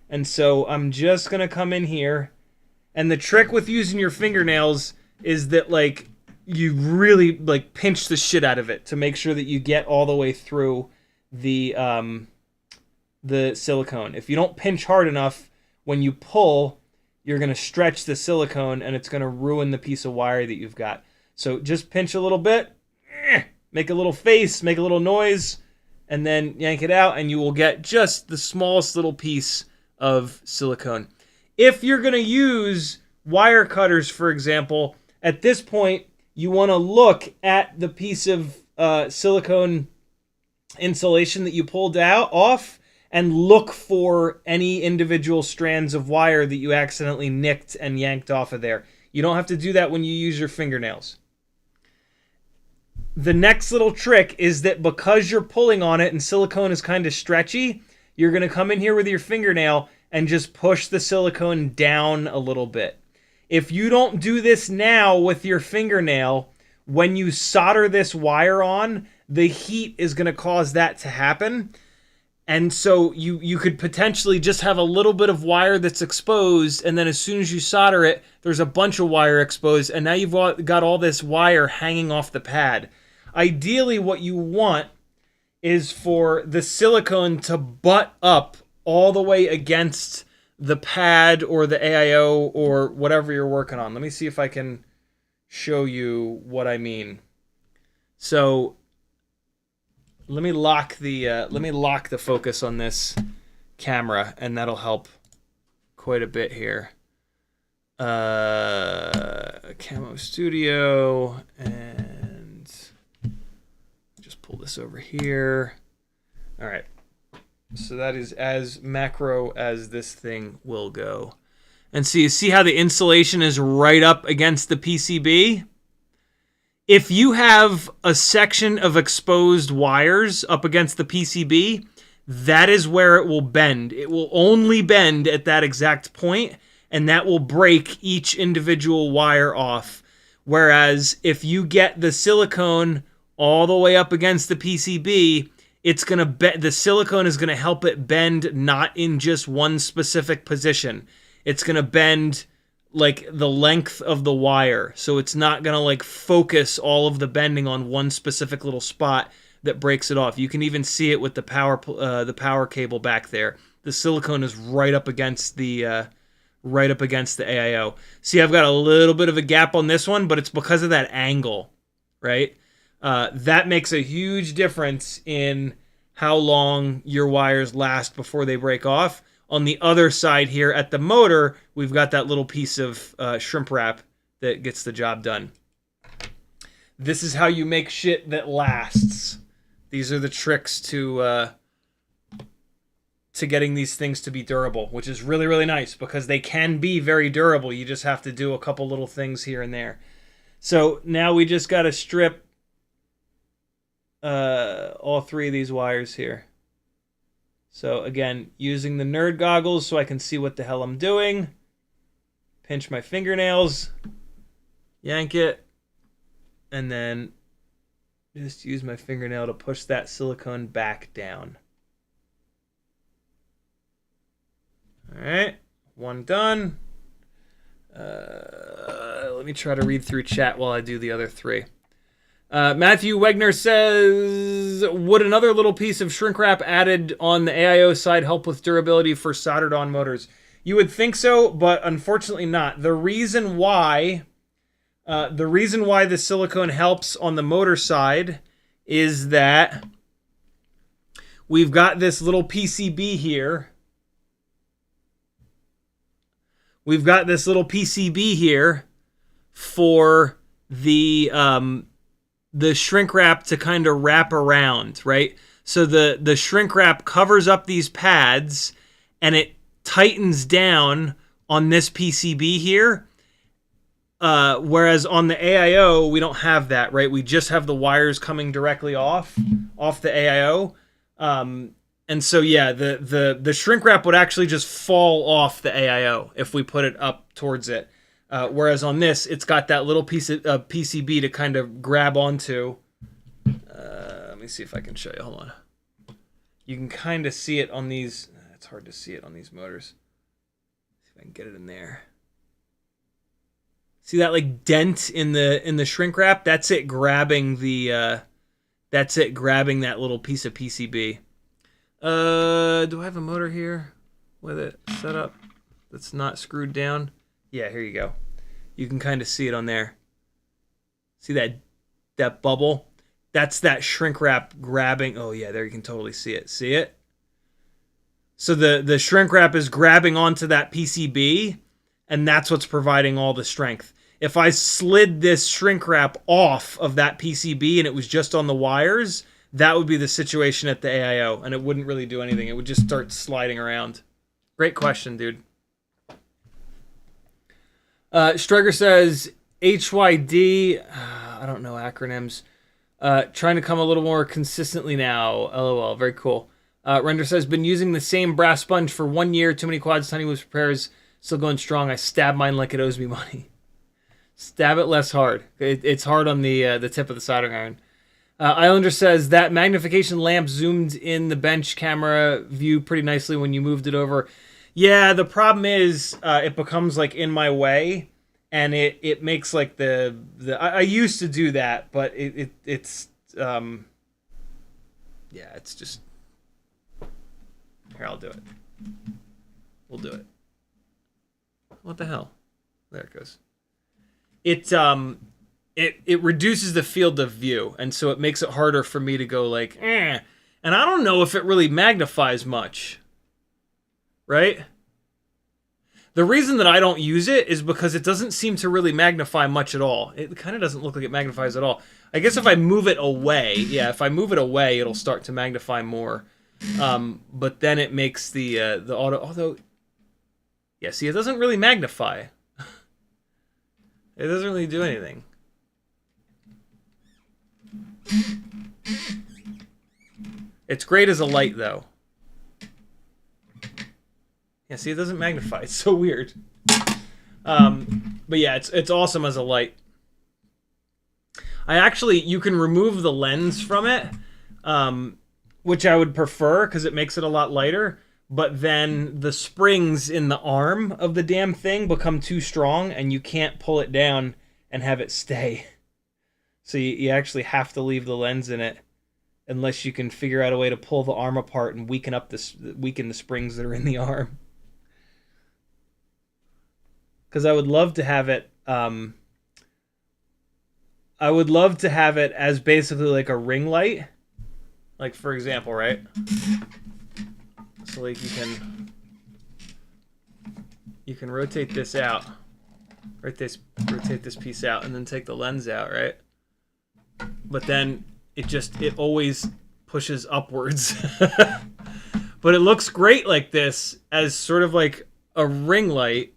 And so I'm just gonna come in here, and the trick with using your fingernails is that, like, you really like pinch the shit out of it to make sure that you get all the way through the silicone. If you don't pinch hard enough, when you pull, you're going to stretch the silicone and it's going to ruin the piece of wire that you've got. So just pinch a little bit, make a little face, make a little noise, and then yank it out, and you will get just the smallest little piece of silicone. If you're going to use wire cutters, for example, at this point, you want to look at the piece of silicone insulation that you pulled off, and look for any individual strands of wire that you accidentally nicked and yanked off of there. You don't have to do that when you use your fingernails. The next little trick is that because you're pulling on it and silicone is kind of stretchy, you're going to come in here with your fingernail and just push the silicone down a little bit. If you don't do this now with your fingernail, when you solder this wire on, the heat is going to cause that to happen. And so you could potentially just have a little bit of wire that's exposed, and then as soon as you solder it, there's a bunch of wire exposed, and now you've got all this wire hanging off the pad. Ideally, what you want is for the silicone to butt up all the way against the pad or the AIO or whatever you're working on. Let me see if I can show you what I mean. So let me lock the focus on this camera, and that'll help quite a bit here. Camo Studio, and just pull this over here. All right. So that is as macro as this thing will go. And so you see how the insulation is right up against the PCB? If you have a section of exposed wires up against the PCB, that is where it will bend. It will only bend at that exact point, and that will break each individual wire off. Whereas if you get the silicone all the way up against the PCB, it's gonna the silicone is gonna help it bend not in just one specific position. It's gonna bend like the length of the wire, so it's not gonna like focus all of the bending on one specific little spot that breaks it off. You can even see it with the power cable back there. The silicone is right up against the AIO. See, I've got a little bit of a gap on this one, but it's because of that angle. right? That makes a huge difference in how long your wires last before they break off. On the other side here at the motor, we've got that little piece of shrimp wrap that gets the job done. This is how you make shit that lasts. These are the tricks to getting these things to be durable, which is really, really nice because they can be very durable. You just have to do a couple little things here and there. So now we just got to strip all three of these wires here. So again, using the nerd goggles so I can see what the hell I'm doing. Pinch my fingernails, yank it, and then just use my fingernail to push that silicone back down. All right, one done. Let me try to read through chat while I do the other three. Matthew Wegner says, would another little piece of shrink wrap added on the AIO side help with durability for soldered on motors? You would think so, but unfortunately not. The reason why the silicone helps on the motor side is that we've got this little PCB here. We've got this little PCB here for the shrink wrap to kind of wrap around, right? So the shrink wrap covers up these pads and it tightens down on this PCB here. Whereas on the AIO, we don't have that, right? We just have the wires coming directly off the AIO. And so, yeah, the shrink wrap would actually just fall off the AIO if we put it up towards it. Whereas on this, it's got that little piece of PCB to kind of grab onto. Let me see if I can show you. Hold on. You can kind of see it on these. It's hard to see it on these motors. See if I can get it in there. See that like dent in the shrink wrap? That's it grabbing the. That's it grabbing that little piece of PCB. Do I have a motor here with it set up that's not screwed down? Yeah, here you go. You can kind of see it on there. See that bubble? That's that shrink wrap grabbing. Oh yeah, there you can totally see it. See it? So the shrink wrap is grabbing onto that PCB, and that's what's providing all the strength. If I slid this shrink wrap off of that PCB and it was just on the wires, that would be the situation at the AIO, and it wouldn't really do anything. It would just start sliding around. Great question, dude. Striker says, HYD, I don't know acronyms, trying to come a little more consistently now. LOL, very cool. Render says, been using the same brass sponge for 1 year. Too many quads, tiny moves, repairs, still going strong. I stab mine like it owes me money. Stab it less hard. It's hard on the tip of the soldering iron. Islander says, that magnification lamp zoomed in the bench camera view pretty nicely when you moved it over. Yeah, the problem is it becomes like in my way, and it makes like I used to do that, but it's yeah, it's just, here, I'll do it. We'll do it. What the hell? There it goes. It reduces the field of view, and so it makes it harder for me to go like, eh. And I don't know if it really magnifies much. Right? The reason that I don't use it is because it doesn't seem to really magnify much at all. It kind of doesn't look like it magnifies at all. I guess if I move it away, yeah, if I move it away, it'll start to magnify more. But then it makes the auto, although, yeah, see, it doesn't really magnify. It doesn't really do anything. It's great as a light, though. Yeah, see, it doesn't magnify. It's so weird. But yeah, it's awesome as a light. You can remove the lens from it, which I would prefer because it makes it a lot lighter. But then the springs in the arm of the damn thing become too strong, and you can't pull it down and have it stay. So you actually have to leave the lens in it, unless you can figure out a way to pull the arm apart and weaken the springs that are in the arm. Because I would love to have it I would love to have it as basically like a ring light. Like, for example, right? So like you can rotate this out. Rotate this piece out and then take the lens out, right? But then it always pushes upwards. But it looks great like this as sort of like a ring light,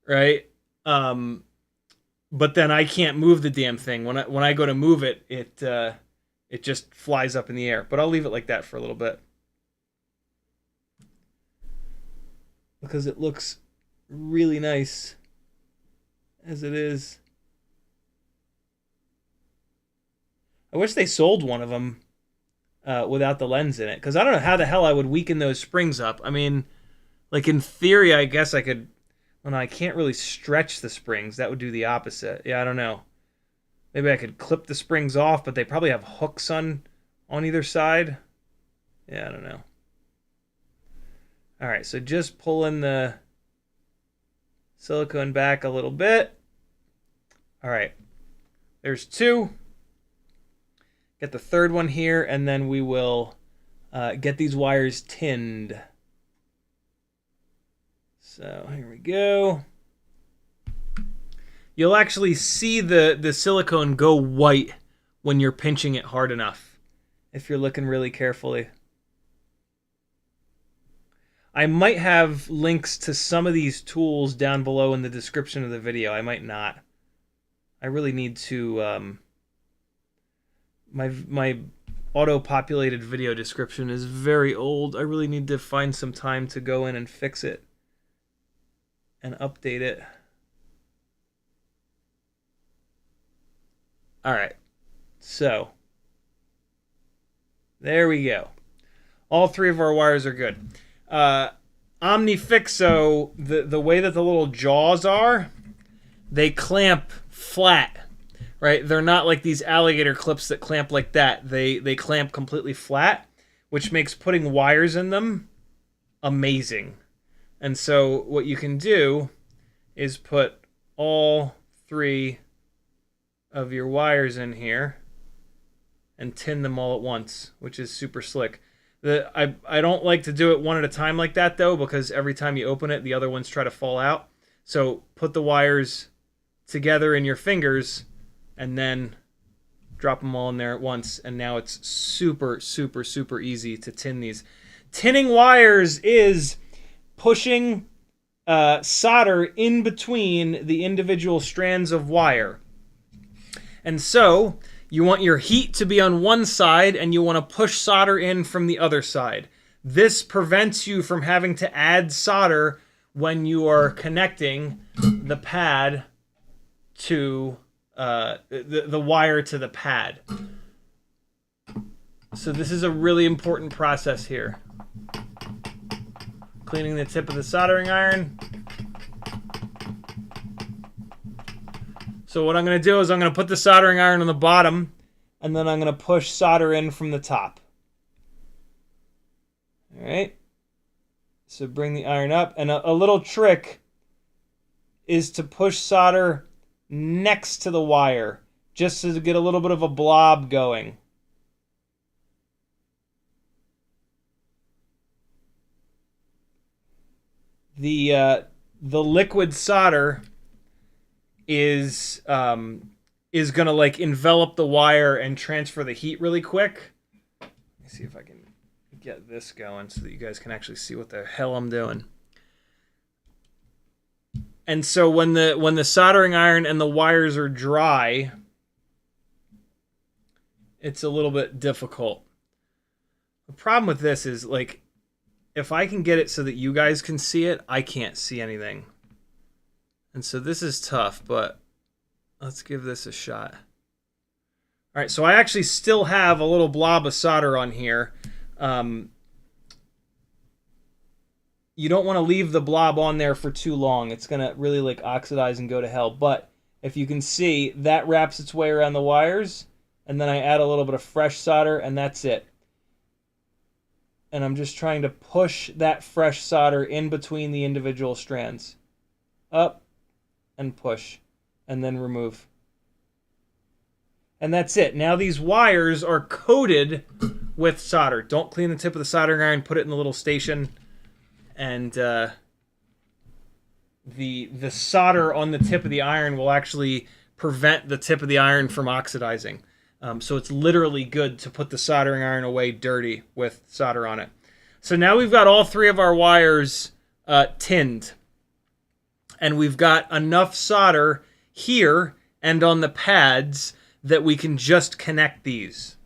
right? But then I can't move the damn thing. When I go to move it, it just flies up in the air. But I'll leave it like that for a little bit. Because it looks really nice as it is. I wish they sold one of them without the lens in it. Because I don't know how the hell I would weaken those springs up. I mean, like in theory, I guess I could... Well, I can't really stretch the springs. That would do the opposite. Yeah, I don't know. Maybe I could clip the springs off, but they probably have hooks on either side. Yeah, I don't know. All right, so just pulling the silicone back a little bit. All right, there's two. Get the third one here, and then we will get these wires tinned. So here we go. You'll actually see the silicone go white when you're pinching it hard enough, if you're looking really carefully. I might have links to some of these tools down below in the description of the video. I might not. I really need to... My auto-populated video description is very old. I really need to find some time to go in and fix it and update it. All right. So, there we go. All three of our wires are good. OmniFixo, the way that the little jaws are, they clamp flat, right? They're not like these alligator clips that clamp like that. They clamp completely flat, which makes putting wires in them amazing. And so what you can do is put all three of your wires in here and tin them all at once, which is super slick. I don't like to do it one at a time like that, though, because every time you open it, the other ones try to fall out. So put the wires together in your fingers and then drop them all in there at once. And now it's super, super, super easy to tin these. Tinning wires is pushing solder in between the individual strands of wire. And so you want your heat to be on one side and you want to push solder in from the other side. This prevents you from having to add solder when you are connecting the pad to the wire to the pad. So this is a really important process here. Cleaning the tip of the soldering iron. So what I'm going to do is I'm going to put the soldering iron on the bottom, and then I'm going to push solder in from the top. All right. So bring the iron up, and a little trick is to push solder next to the wire, just to get a little bit of a blob going. The liquid solder is gonna like envelop the wire and transfer the heat really quick. Let me see if I can get this going so that you guys can actually see what the hell I'm doing. And so when the soldering iron and the wires are dry, it's a little bit difficult. The problem with this is, like, if I can get it so that you guys can see it, I can't see anything. And so this is tough, but let's give this a shot. All right, so I actually still have a little blob of solder on here. You don't want to leave the blob on there for too long. It's going to really like oxidize and go to hell. But if you can see, that wraps its way around the wires. And then I add a little bit of fresh solder, and that's it. And I'm just trying to push that fresh solder in between the individual strands. Up and push. And then remove. And that's it. Now these wires are coated with solder. Don't clean the tip of the soldering iron. Put it in the little station. And the solder on the tip of the iron will actually prevent the tip of the iron from oxidizing. So it's literally good to put the soldering iron away dirty with solder on it. So now we've got all three of our wires tinned. And we've got enough solder here and on the pads that we can just connect these.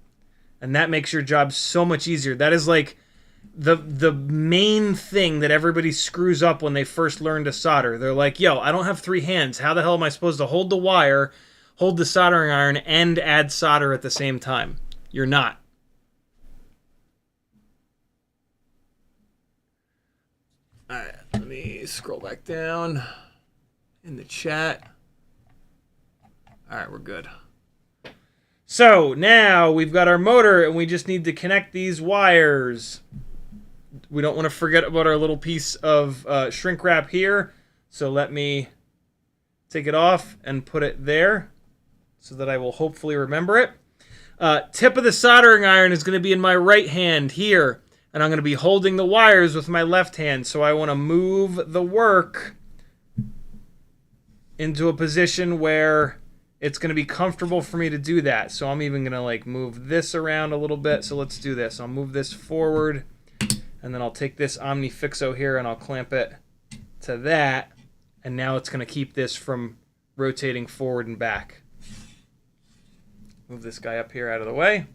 And that makes your job so much easier. That is like the main thing that everybody screws up when they first learn to solder. They're like, yo, I don't have three hands. How the hell am I supposed to hold the wire, hold the soldering iron, and add solder at the same time? You're not. All right, let me scroll back down in the chat. All right, we're good. So now we've got our motor and we just need to connect these wires. We don't want to forget about our little piece of shrink wrap here. So let me take it off and put it there so that I will hopefully remember it. Tip of the soldering iron is going to be in my right hand here. And I'm going to be holding the wires with my left hand. So I want to move the work into a position where it's going to be comfortable for me to do that. So I'm even going to like move this around a little bit. So let's do this. I'll move this forward. And then I'll take this OmniFixo here and I'll clamp it to that. And now it's going to keep this from rotating forward and back. Move this guy up here out of the way.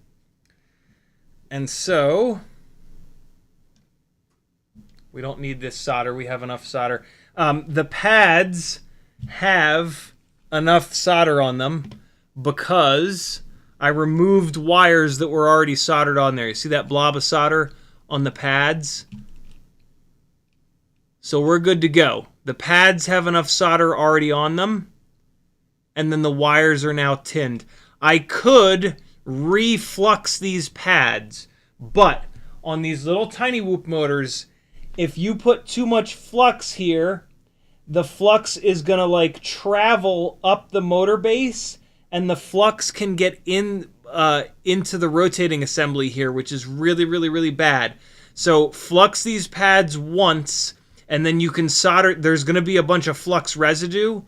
And so we don't need this solder. We have enough solder. The pads have enough solder on them because I removed wires that were already soldered on there. You see that blob of solder on the pads? So we're good to go. The pads have enough solder already on them, and then the wires are now tinned. I could reflux these pads, but on these little tiny whoop motors, if you put too much flux here, the flux is going to like travel up the motor base, and the flux can get in into the rotating assembly here, which is really, really, really bad. So flux these pads once, and then you can solder. There's going to be a bunch of flux residue.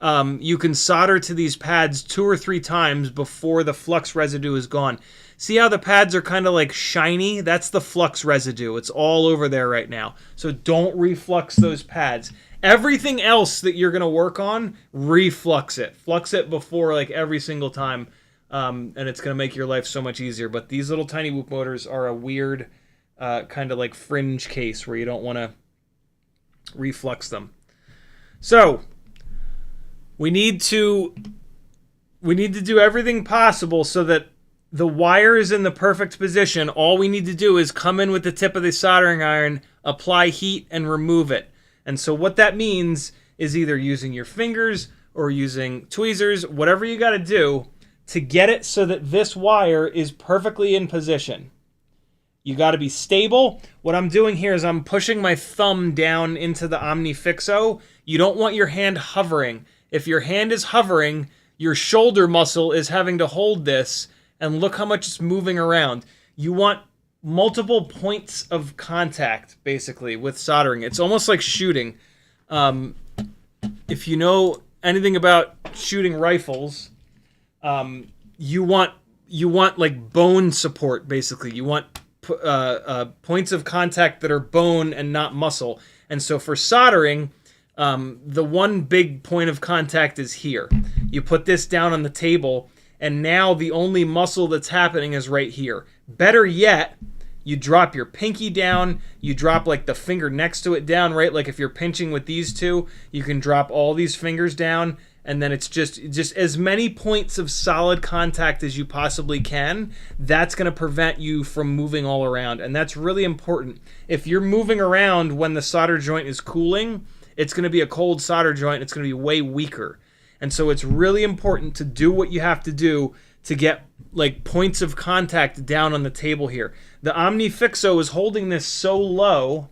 You can solder to these pads 2 or 3 times before the flux residue is gone. See how the pads are kind of like shiny? That's the flux residue. It's all over there right now. So don't reflux those pads. Everything else that you're going to work on, reflux it. Flux it before like every single time, and it's going to make your life so much easier. But these little tiny whoop motors are a weird kind of like fringe case where you don't want to reflux them. So we need to do everything possible so that the wire is in the perfect position. All we need to do is come in with the tip of the soldering iron, apply heat, and remove it. And so what that means is either using your fingers or using tweezers, whatever you got to do to get it so that this wire is perfectly in position. You got to be stable. What I'm doing here is I'm pushing my thumb down into the OmniFixo. You don't want your hand hovering. If your hand is hovering, your shoulder muscle is having to hold this, and look how much it's moving around. You want multiple points of contact, basically, with soldering. It's almost like shooting. If you know anything about shooting rifles, you want like bone support, basically. You want points of contact that are bone and not muscle. And so for soldering, the one big point of contact is here. You put this down on the table, and now the only muscle that's happening is right here. Better yet, you drop your pinky down, you drop like the finger next to it down, right? Like if you're pinching with these two, you can drop all these fingers down, and then it's just as many points of solid contact as you possibly can. That's going to prevent you from moving all around, and that's really important. If you're moving around when the solder joint is cooling, it's going to be a cold solder joint. It's going to be way weaker. And so it's really important to do what you have to do to get like points of contact down on the table here. The OmniFixo is holding this so low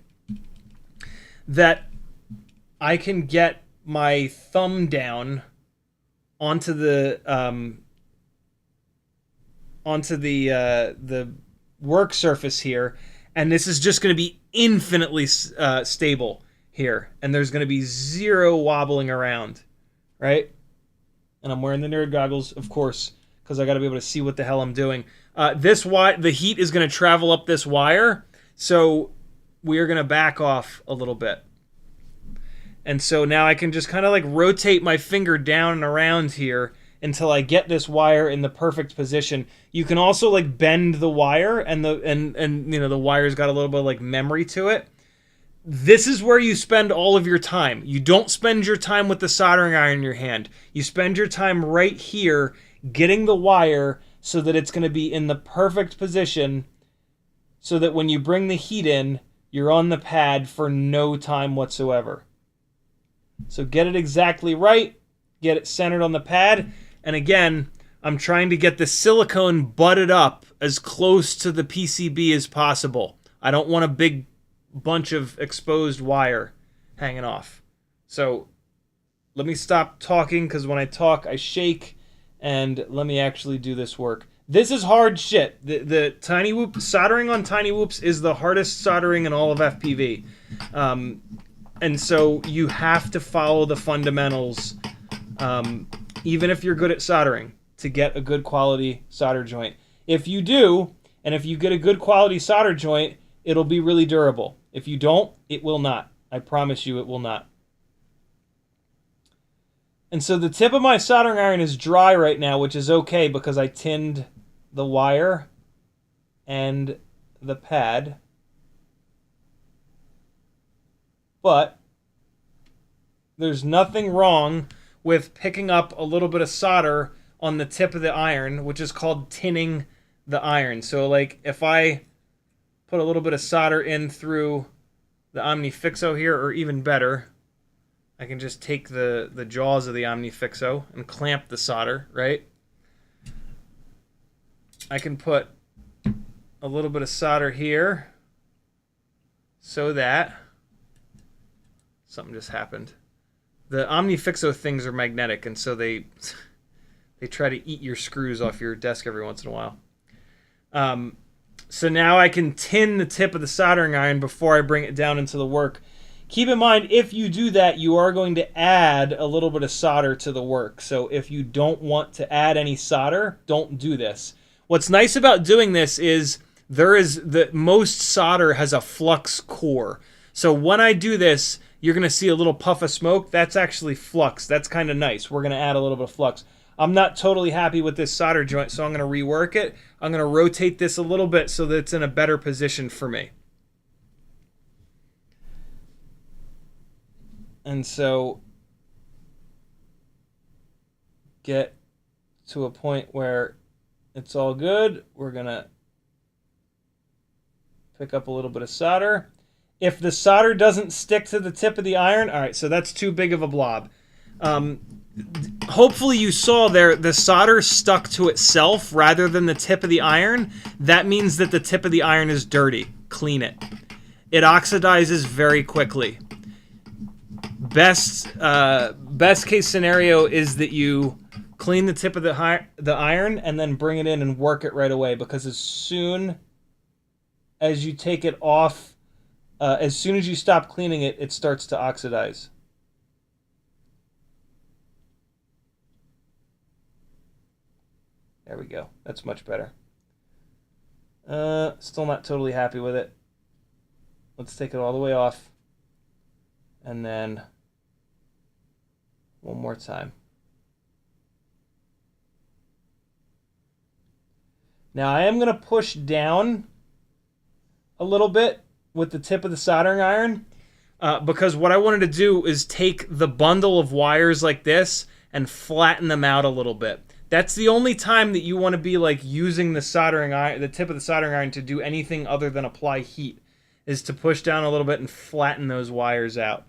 that I can get my thumb down onto the onto the work surface here, and this is just going to be infinitely stable here, and there's going to be zero wobbling around, right? And I'm wearing the nerd goggles, of course, because I got to be able to see what the hell I'm doing. The heat is going to travel up this wire, so we are going to back off a little bit. And so now I can just kind of like rotate my finger down and around here until I get this wire in the perfect position. You can also like bend the wire, and you know, the wire's got a little bit of like memory to it. This is where you spend all of your time. You don't spend your time with the soldering iron in your hand. You spend your time right here getting the wire so that it's going to be in the perfect position so that when you bring the heat in, you're on the pad for no time whatsoever. So get it exactly right, get it centered on the pad, and again, I'm trying to get the silicone butted up as close to the PCB as possible. I don't want a big bunch of exposed wire hanging off. So let me stop talking, because when I talk, I shake, and let me actually do this work. This is hard shit. The tiny whoop, soldering on tiny whoops is the hardest soldering in all of FPV. And so you have to follow the fundamentals, even if you're good at soldering, to get a good quality solder joint. If you do, and if you get a good quality solder joint, it'll be really durable. If you don't, it will not. I promise you it will not. And so the tip of my soldering iron is dry right now, which is okay because I tinned the wire and the pad. But there's nothing wrong with picking up a little bit of solder on the tip of the iron, which is called tinning the iron. So like if I put a little bit of solder in through the OmniFixo here, or even better, I can just take the jaws of the OmniFixo and clamp the solder, right? I can put a little bit of solder here so that something just happened. The OmniFixo things are magnetic, and so they try to eat your screws off your desk every once in a while. So now I can tin the tip of the soldering iron before I bring it down into the work. Keep in mind, if you do that, you are going to add a little bit of solder to the work. So if you don't want to add any solder, don't do this. What's nice about doing this is most solder has a flux core. So when I do this, you're going to see a little puff of smoke. That's actually flux. That's kind of nice. We're going to add a little bit of flux. I'm not totally happy with this solder joint, so I'm going to rework it. I'm going to rotate this a little bit so that it's in a better position for me. And so get to a point where it's all good. We're going to pick up a little bit of solder. If the solder doesn't stick to the tip of the iron, all right, so that's too big of a blob. Hopefully you saw there the solder stuck to itself rather than the tip of the iron. That means that the tip of the iron is dirty. Clean it. It oxidizes very quickly. Best case scenario is that you clean the tip of the iron and then bring it in and work it right away, because as soon as you take it off, as soon as you stop cleaning it, it starts to oxidize. There we go. That's much better. Still not totally happy with it. Let's take it all the way off. And then one more time. Now I am going to push down a little bit with the tip of the soldering iron, because what I wanted to do is take the bundle of wires like this and flatten them out a little bit. That's the only time that you want to be like using the soldering iron, the tip of the soldering iron, to do anything other than apply heat, is to push down a little bit and flatten those wires out.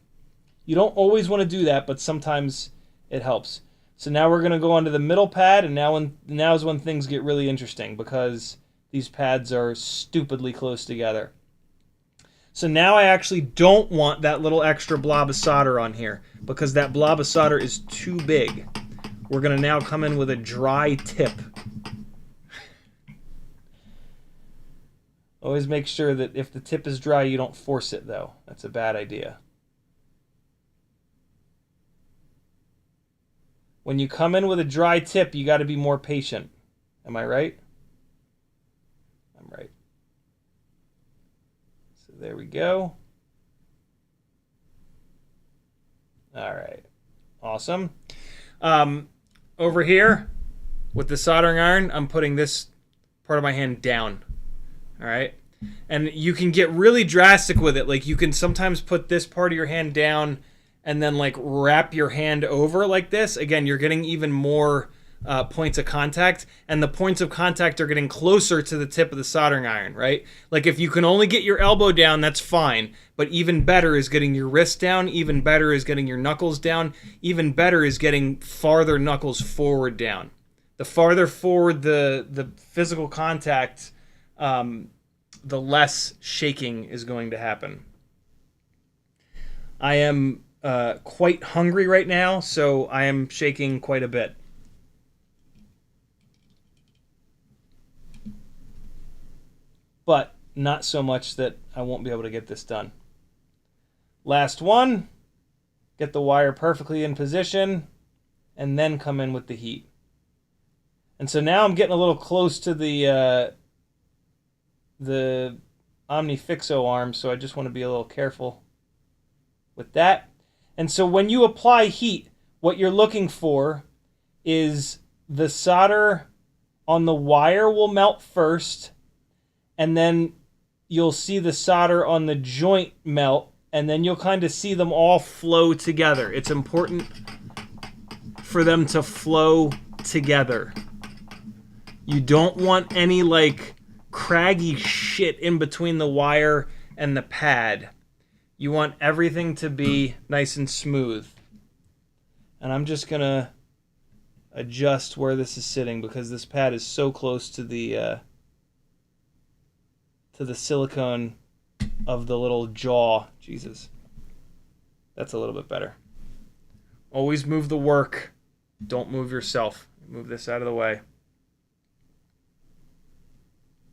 You don't always want to do that, but sometimes it helps. So now we're going to go onto the middle pad, and now is when things get really interesting, because these pads are stupidly close together. So now I actually don't want that little extra blob of solder on here, because that blob of solder is too big. We're going to now come in with a dry tip. Always make sure that if the tip is dry, you don't force it, though. That's a bad idea. When you come in with a dry tip, you got to be more patient. Am I right? I'm right. So there we go. All right. Awesome. Over here, with the soldering iron, I'm putting this part of my hand down. All right. And you can get really drastic with it. Like, you can sometimes put this part of your hand down and then, like, wrap your hand over like this. Again, you're getting even more points of contact, and the points of contact are getting closer to the tip of the soldering iron, right? Like, if you can only get your elbow down, that's fine. But even better is getting your wrist down. Even better is getting your knuckles down. Even better is getting farther knuckles forward down. The farther forward the physical contact, the less shaking is going to happen. I am quite hungry right now, so I am shaking quite a bit. But not so much that I won't be able to get this done. Last one. Get the wire perfectly in position, and then come in with the heat. And so now I'm getting a little close to the OmniFixo arm, so I just want to be a little careful with that. And so when you apply heat, what you're looking for is the solder on the wire will melt first, and then you'll see the solder on the joint melt, and then you'll kind of see them all flow together. It's important for them to flow together. You don't want any, like, craggy shit in between the wire and the pad. You want everything to be nice and smooth. And I'm just going to adjust where this is sitting because this pad is so close to the silicone of the little jaw. Jesus. That's a little bit better. Always move the work. Don't move yourself. Move this out of the way.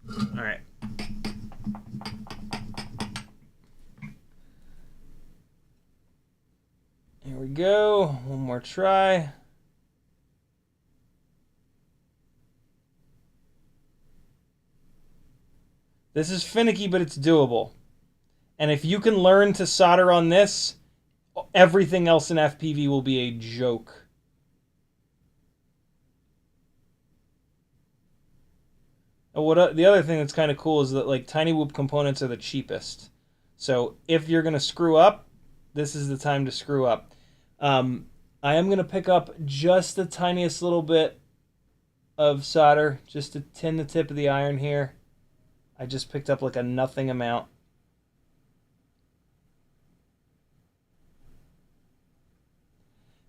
All right. Here we go. One more try. This is finicky, but it's doable. And if you can learn to solder on this, everything else in FPV will be a joke. The other thing that's kind of cool is that, like, tiny whoop components are the cheapest. So if you're going to screw up, this is the time to screw up. I am going to pick up just the tiniest little bit of solder just to tin the tip of the iron here. I just picked up like a nothing amount.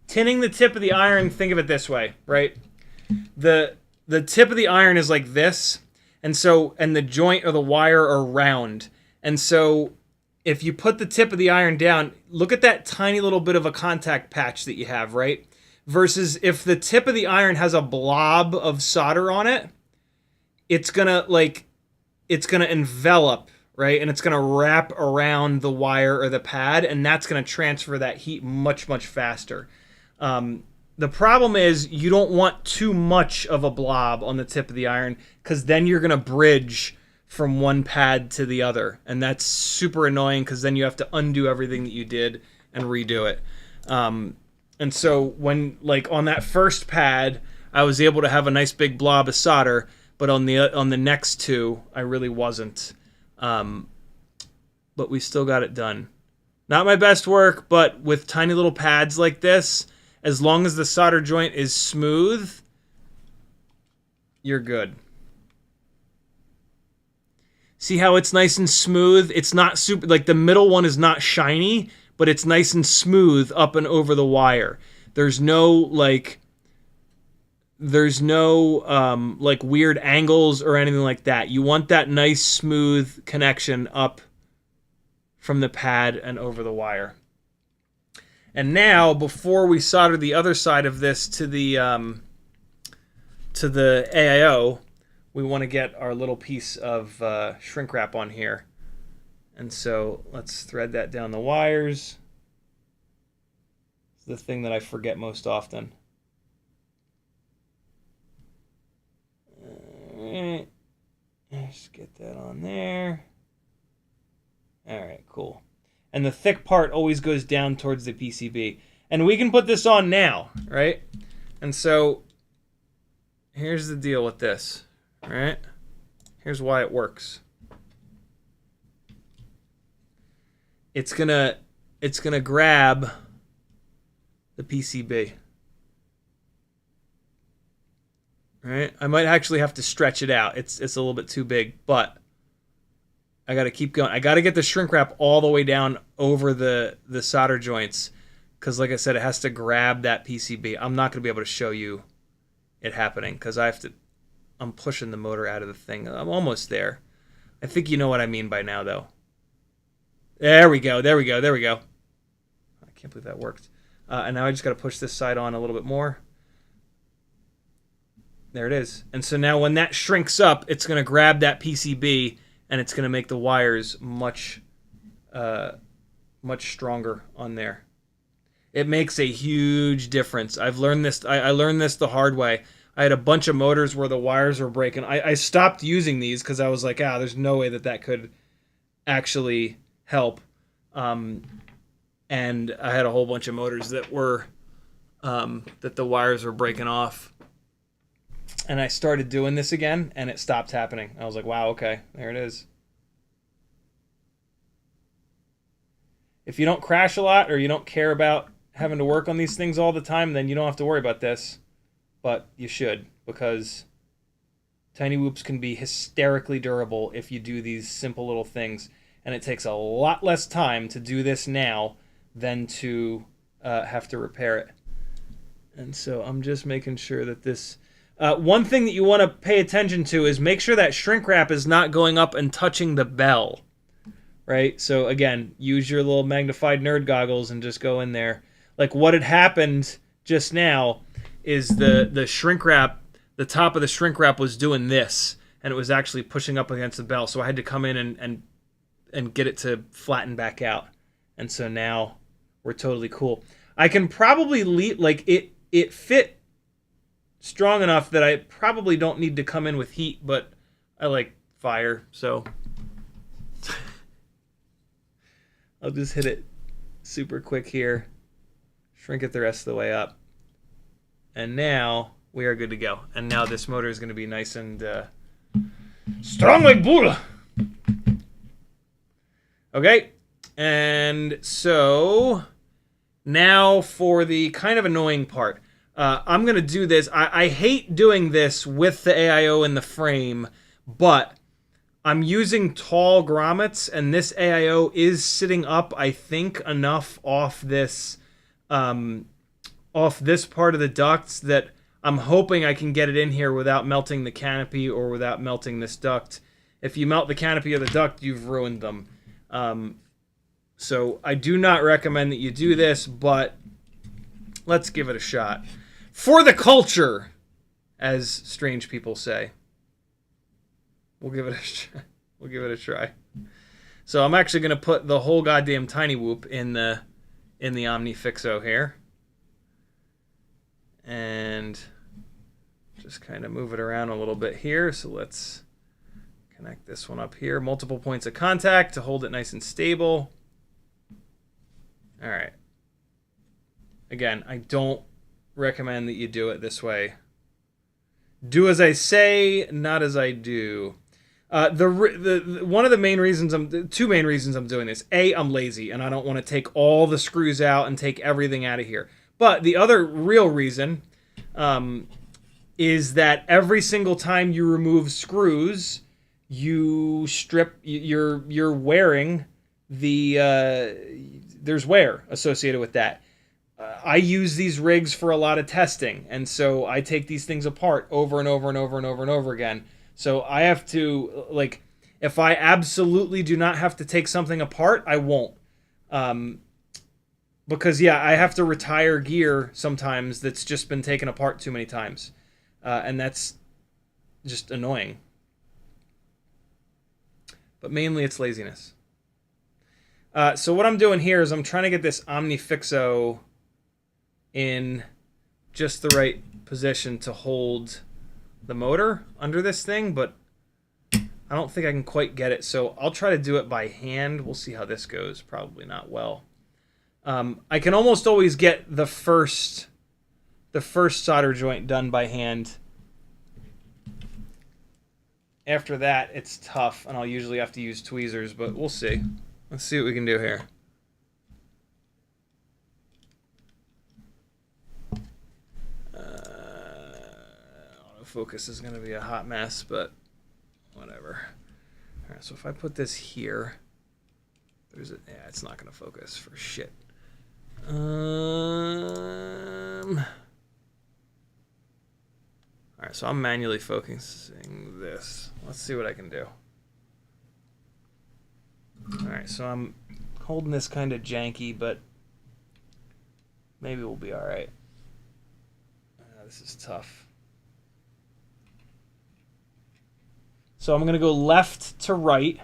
Tinning the tip of the iron, think of it this way, right? The tip of the iron is like this. And the joint or the wire are round. And so if you put the tip of the iron down, look at that tiny little bit of a contact patch that you have, right? Versus if the tip of the iron has a blob of solder on it, it's gonna envelop, right? And it's gonna wrap around the wire or the pad, and that's gonna transfer that heat much, much faster. The problem is you don't want too much of a blob on the tip of the iron because then you're going to bridge from one pad to the other. And that's super annoying because then you have to undo everything that you did and redo it. And so when, like, on that first pad, I was able to have a nice big blob of solder, but on the next two, I really wasn't. But we still got it done. Not my best work, but with tiny little pads like this, as long as the solder joint is smooth, you're good. See how it's nice and smooth? It's not super, like the middle one is not shiny, but it's nice and smooth up and over the wire. There's no weird angles or anything like that. You want that nice smooth connection up from the pad and over the wire. And now, before we solder the other side of this to the AIO, we want to get our little piece of shrink wrap on here. And so let's thread that down the wires. It's the thing that I forget most often. Alright. Just get that on there. Alright, cool. And the thick part always goes down towards the PCB. And we can put this on now, right? And so here's the deal with this, right? Here's why it works. It's gonna grab the PCB. Right? I might actually have to stretch it out. It's a little bit too big, but I got to keep going. I got to get the shrink wrap all the way down over the solder joints because, like I said, it has to grab that PCB. I'm not going to be able to show you it happening because I'm pushing the motor out of the thing. I'm almost there. I think you know what I mean by now, though. There we go. There we go. There we go. I can't believe that worked. And now I just got to push this side on a little bit more. There it is. And so now when that shrinks up, it's going to grab that PCB and it's going to make the wires much stronger on there. It makes a huge difference. I've learned this. I learned this the hard way. I had a bunch of motors where the wires were breaking. I stopped using these because I was like, there's no way that could actually help. And I had a whole bunch of motors that were that the wires were breaking off. And I started doing this again, and it stopped happening. I was like, wow, okay, there it is. If you don't crash a lot or you don't care about having to work on these things all the time, then you don't have to worry about this. But you should, because tiny whoops can be hysterically durable if you do these simple little things. And it takes a lot less time to do this now than to have to repair it. And so I'm just making sure that this... one thing that you want to pay attention to is make sure that shrink wrap is not going up and touching the bell, right? So again, use your little magnified nerd goggles and just go in there. Like what had happened just now is the shrink wrap, the top of the shrink wrap was doing this, and it was actually pushing up against the bell. So I had to come in and get it to flatten back out. And so now we're totally cool. I can probably it fit strong enough that I probably don't need to come in with heat, but I like fire, so I'll just hit it super quick here, shrink it the rest of the way up, and now we are good to go. And now this motor is going to be nice and strong like bull. Okay, and so now for the kind of annoying part. I'm going to do this. I hate doing this with the AIO in the frame, but I'm using tall grommets, and this AIO is sitting up, I think, enough off this part of the ducts that I'm hoping I can get it in here without melting the canopy or without melting this duct. If you melt the canopy or the duct, you've ruined them. So I do not recommend that you do this, but let's give it a shot. For the culture, as strange people say. We'll give it a try. So I'm actually going to put the whole goddamn tiny whoop in the OmniFixo here. And just kind of move it around a little bit here. So let's connect this one up here. Multiple points of contact to hold it nice and stable. All right. Again, I don't recommend that you do it this way. Do as I say, not as I do. One of the main reasons two main reasons I'm doing this. A, I'm lazy and I don't want to take all the screws out and take everything out of here. But the other real reason is that every single time you remove screws, you're wearing there's wear associated with that. I use these rigs for a lot of testing, and so I take these things apart over and over and over and over and over again. So I have to, like, if I absolutely do not have to take something apart, I won't. Because, yeah, I have to retire gear sometimes that's just been taken apart too many times. And that's just annoying. but mainly it's laziness. So what I'm doing here is I'm trying to get this OmniFixo in just the right position to hold the motor under this thing, but I don't think I can quite get it, so I'll try to do it by hand. We'll see how this goes. Probably not well. I can almost always get the first solder joint done by hand. After that, it's tough, and I'll usually have to use tweezers, but we'll see. Let's see what we can do here. Autofocus is going to be a hot mess, but whatever. All right, so if I put this here, yeah, it's not going to focus for shit. All right, so I'm manually focusing this. Let's see what I can do. All right, so I'm holding this kind of janky, but maybe we'll be all right. This is tough. So I'm going to go left to right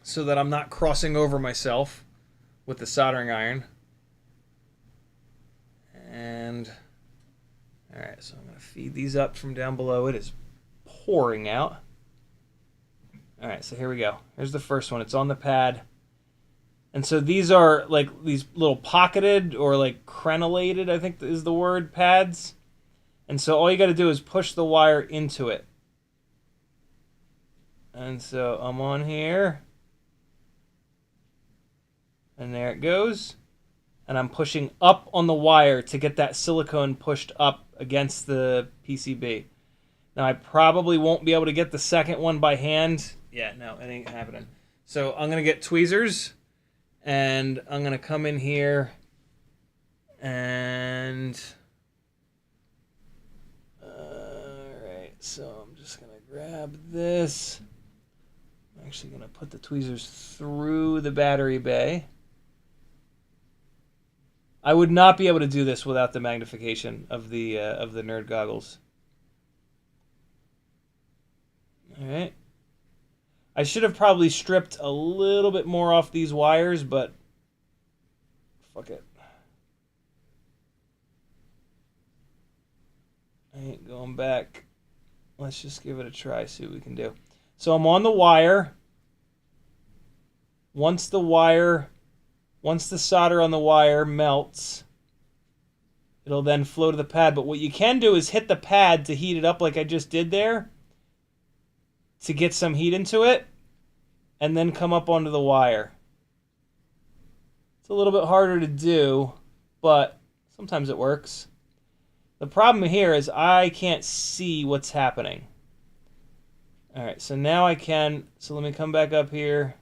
so that I'm not crossing over myself with the soldering iron. And all right, so I'm going to feed these up from down below. It is pouring out. All right, so here we go. Here's the first one. It's on the pad. And so these are like these little pocketed or like crenellated, I think is the word, pads. And so all you got to do is push the wire into it. And so I'm on here. And there it goes. And I'm pushing up on the wire to get that silicone pushed up against the PCB. Now, I probably won't be able to get the second one by hand. Yeah, no, it ain't happening. So I'm going to get tweezers, and I'm going to come in here, and... Alright, so I'm just going to grab this. I'm actually going to put the tweezers through the battery bay. I would not be able to do this without the magnification of the nerd goggles. All right. I should have probably stripped a little bit more off these wires, but fuck it. I ain't going back. Let's just give it a try, see what we can do. So I'm on the wire. Once the solder on the wire melts, it'll then flow to the pad. But what you can do is hit the pad to heat it up like I just did there, to get some heat into it, and then come up onto the wire. It's a little bit harder to do, but sometimes it works. The problem here is I can't see what's happening. All right, so now I can. So let me come back up here,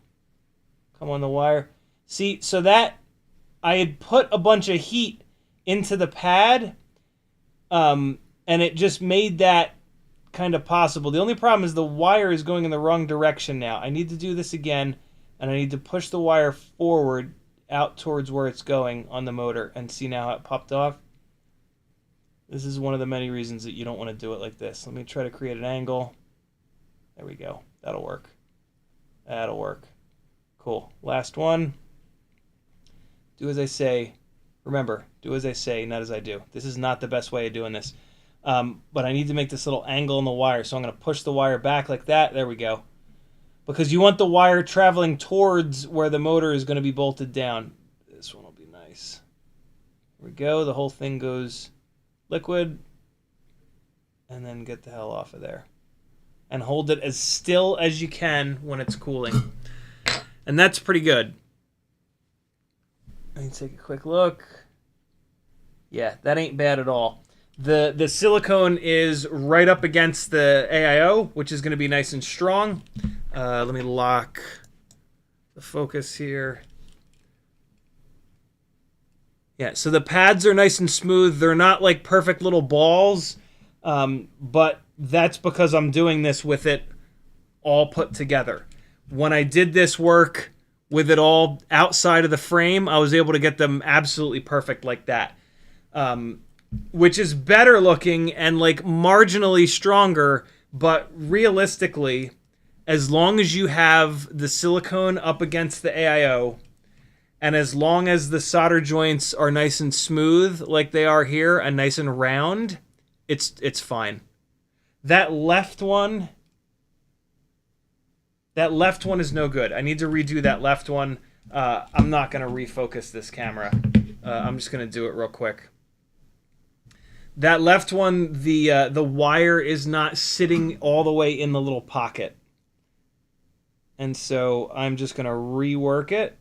come on the wire. See, so that I had put a bunch of heat into the pad, and it just made that kind of possible. The only problem is the wire is going in the wrong direction now. I need to do this again, and I need to push the wire forward out towards where it's going on the motor, and see now how it popped off. This is one of the many reasons that you don't want to do it like this. Let me try to create an angle. There we go. That'll work. That'll work. Cool. Last one. Do as I say. Remember, do as I say, not as I do. This is not the best way of doing this. But I need to make this little angle in the wire. So I'm going to push the wire back like that. There we go. Because you want the wire traveling towards where the motor is going to be bolted down. This one will be nice. There we go. The whole thing goes liquid. And then get the hell off of there. And hold it as still as you can when it's cooling. And that's pretty good. Let me take a quick look. Yeah, that ain't bad at all. The silicone is right up against the AIO, which is going to be nice and strong. Let me lock the focus here. Yeah, so the pads are nice and smooth. They're not like perfect little balls, but that's because I'm doing this with it all put together. When I did this work with it all outside of the frame, I was able to get them absolutely perfect like that. Which is better looking and like marginally stronger, but realistically, as long as you have the silicone up against the AIO, and as long as the solder joints are nice and smooth like they are here and nice and round, it's fine. That left one is no good. I need to redo that left one. I'm not going to refocus this camera. I'm just going to do it real quick. That left one, the wire is not sitting all the way in the little pocket. And so I'm just going to rework it.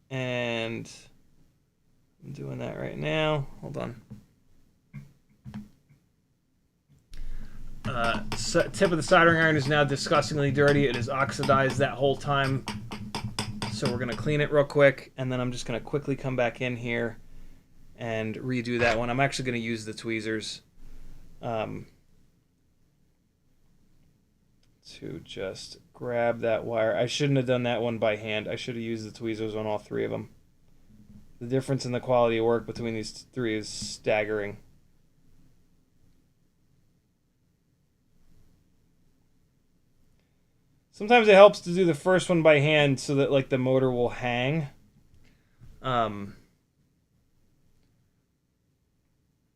And I'm doing that right now. Hold on. Tip of the soldering iron is now disgustingly dirty. It is oxidized that whole time. So we're going to clean it real quick. And then I'm just going to quickly come back in here and redo that one. I'm actually going to use the tweezers to just grab that wire. I shouldn't have done that one by hand. I should have used the tweezers on all three of them. The difference in the quality of work between these three is staggering. Sometimes it helps to do the first one by hand so that like the motor will hang.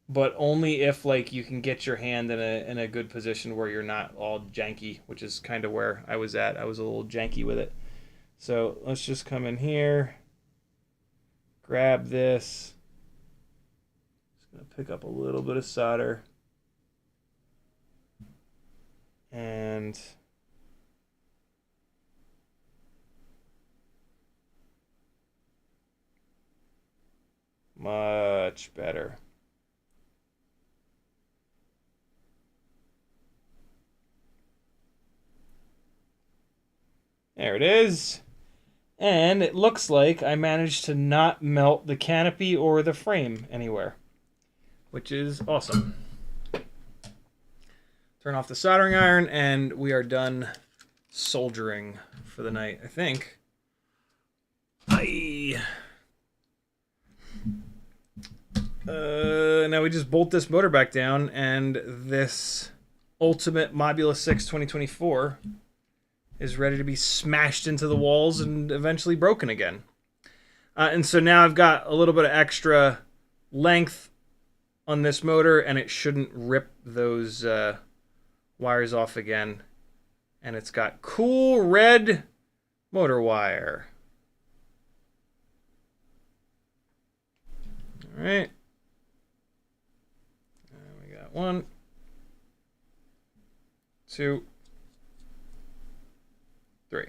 But only if like you can get your hand in a good position where you're not all janky, which is kind of where I was at. I was a little janky with it. So let's just come in here, grab this. Just gonna pick up a little bit of solder. And much better. There it is. And it looks like I managed to not melt the canopy or the frame anywhere, which is awesome. Turn off the soldering iron, and we are done soldering for the night, I think. Now we just bolt this motor back down, and this Ultimate Mobula 6 2024 is ready to be smashed into the walls and eventually broken again. And so now I've got a little bit of extra length on this motor, and it shouldn't rip those wires off again. And it's got cool red motor wire. All right. And we got 1, 2, 3.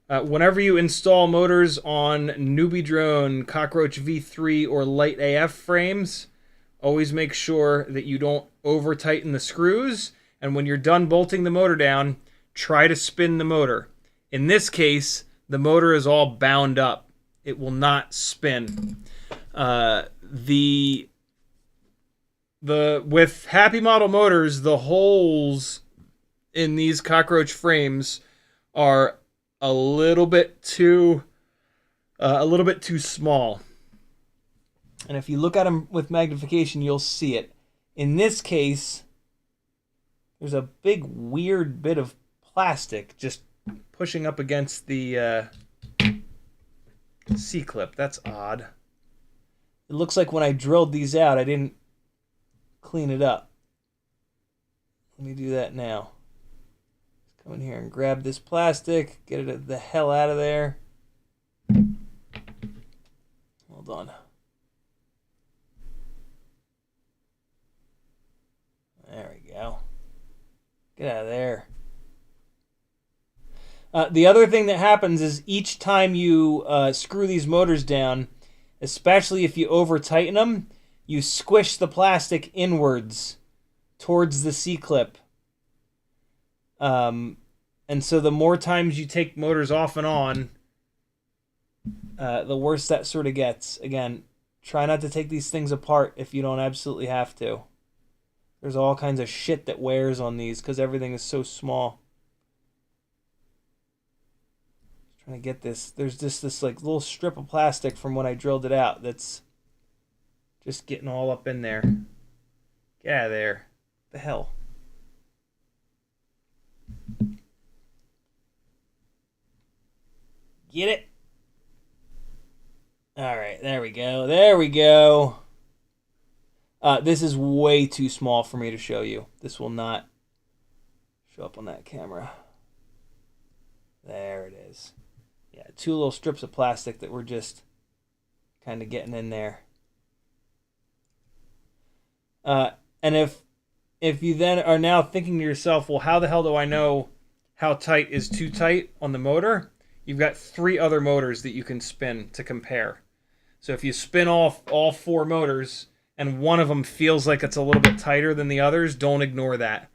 Whenever you install motors on Newbie Drone, Cockroach V3, or Lite AF frames, always make sure that you don't over tighten the screws. And when you're done bolting the motor down, try to spin the motor. In this case, the motor is all bound up. It will not spin. With Happy Model motors, the holes in these Cockroach frames are a little bit too small. And if you look at them with magnification, you'll see it. In this case, there's a big weird bit of plastic just pushing up against the C-clip. That's odd. It looks like when I drilled these out, I didn't clean it up. Let me do that now. Let's come in here and grab this plastic, get it the hell out of there. Hold on. There we go. Get out of there. The other thing that happens is each time you screw these motors down, especially if you over tighten them, you squish the plastic inwards towards the C-clip. And so the more times you take motors off and on, the worse that sort of gets. Again, try not to take these things apart if you don't absolutely have to. There's all kinds of shit that wears on these because everything is so small. Just trying to get this. There's just this like little strip of plastic from when I drilled it out that's just getting all up in there. Get out of there. What the hell? Get it? All right, there we go. There we go. This is way too small for me to show you. This will not show up on that camera. There it is. Yeah, 2 little strips of plastic that we're just kind of getting in there. And if you then are now thinking to yourself, well, how the hell do I know how tight is too tight on the motor? You've got 3 other motors that you can spin to compare. So if you spin off all 4 motors and one of them feels like it's a little bit tighter than the others, don't ignore that.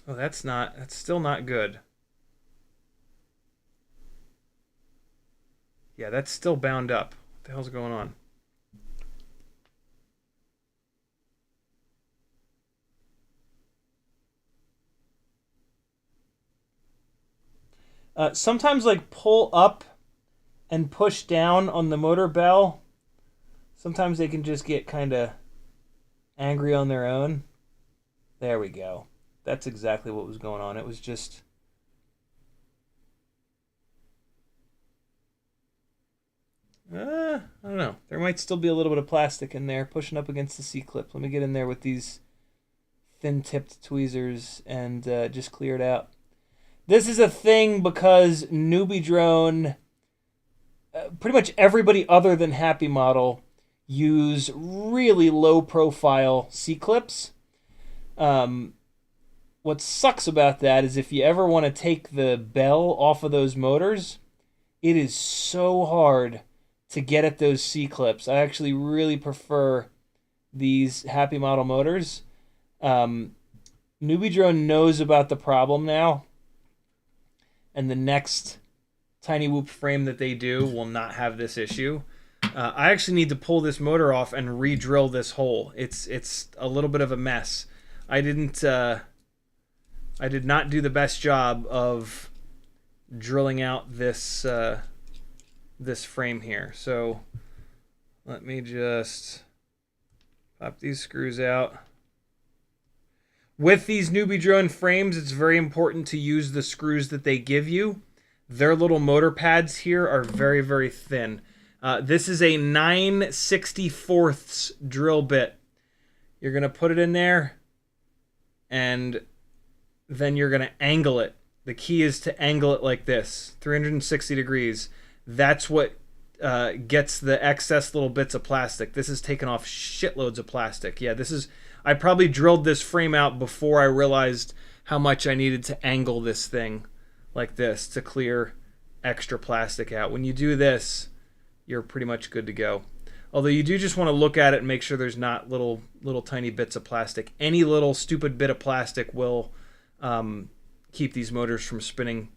Oh, that's still not good. Yeah, that's still bound up. What the hell's going on? Sometimes like pull up and push down on the motor bell. Sometimes they can just get kind of angry on their own. There we go. That's exactly what was going on. It was just... I don't know. There might still be a little bit of plastic in there pushing up against the C-clip. Let me get in there with these thin-tipped tweezers and just clear it out. This is a thing because Newbie Drone, pretty much everybody other than Happy Model, use really low-profile C-clips. What sucks about that is if you ever want to take the bell off of those motors, it is so hard to get at those C-clips. I actually really prefer these Happy Model motors. Newbie Drone knows about the problem now, and the next Tiny Whoop frame that they do will not have this issue. I actually need to pull this motor off and re-drill this hole. It's a little bit of a mess. I did not do the best job of drilling out this this frame here. So let me just pop these screws out. With these Newbie Drone frames, it's very important to use the screws that they give you. Their little motor pads here are very, very thin. This is a 9/64 drill bit. You're going to put it in there, and then you're going to angle it. The key is to angle it like this, 360 degrees. That's what gets the excess little bits of plastic. This is taking off shitloads of plastic. Yeah, I probably drilled this frame out before I realized how much I needed to angle this thing like this to clear extra plastic out. When you do this, you're pretty much good to go. Although you do just want to look at it and make sure there's not little tiny bits of plastic. Any little stupid bit of plastic will keep these motors from spinning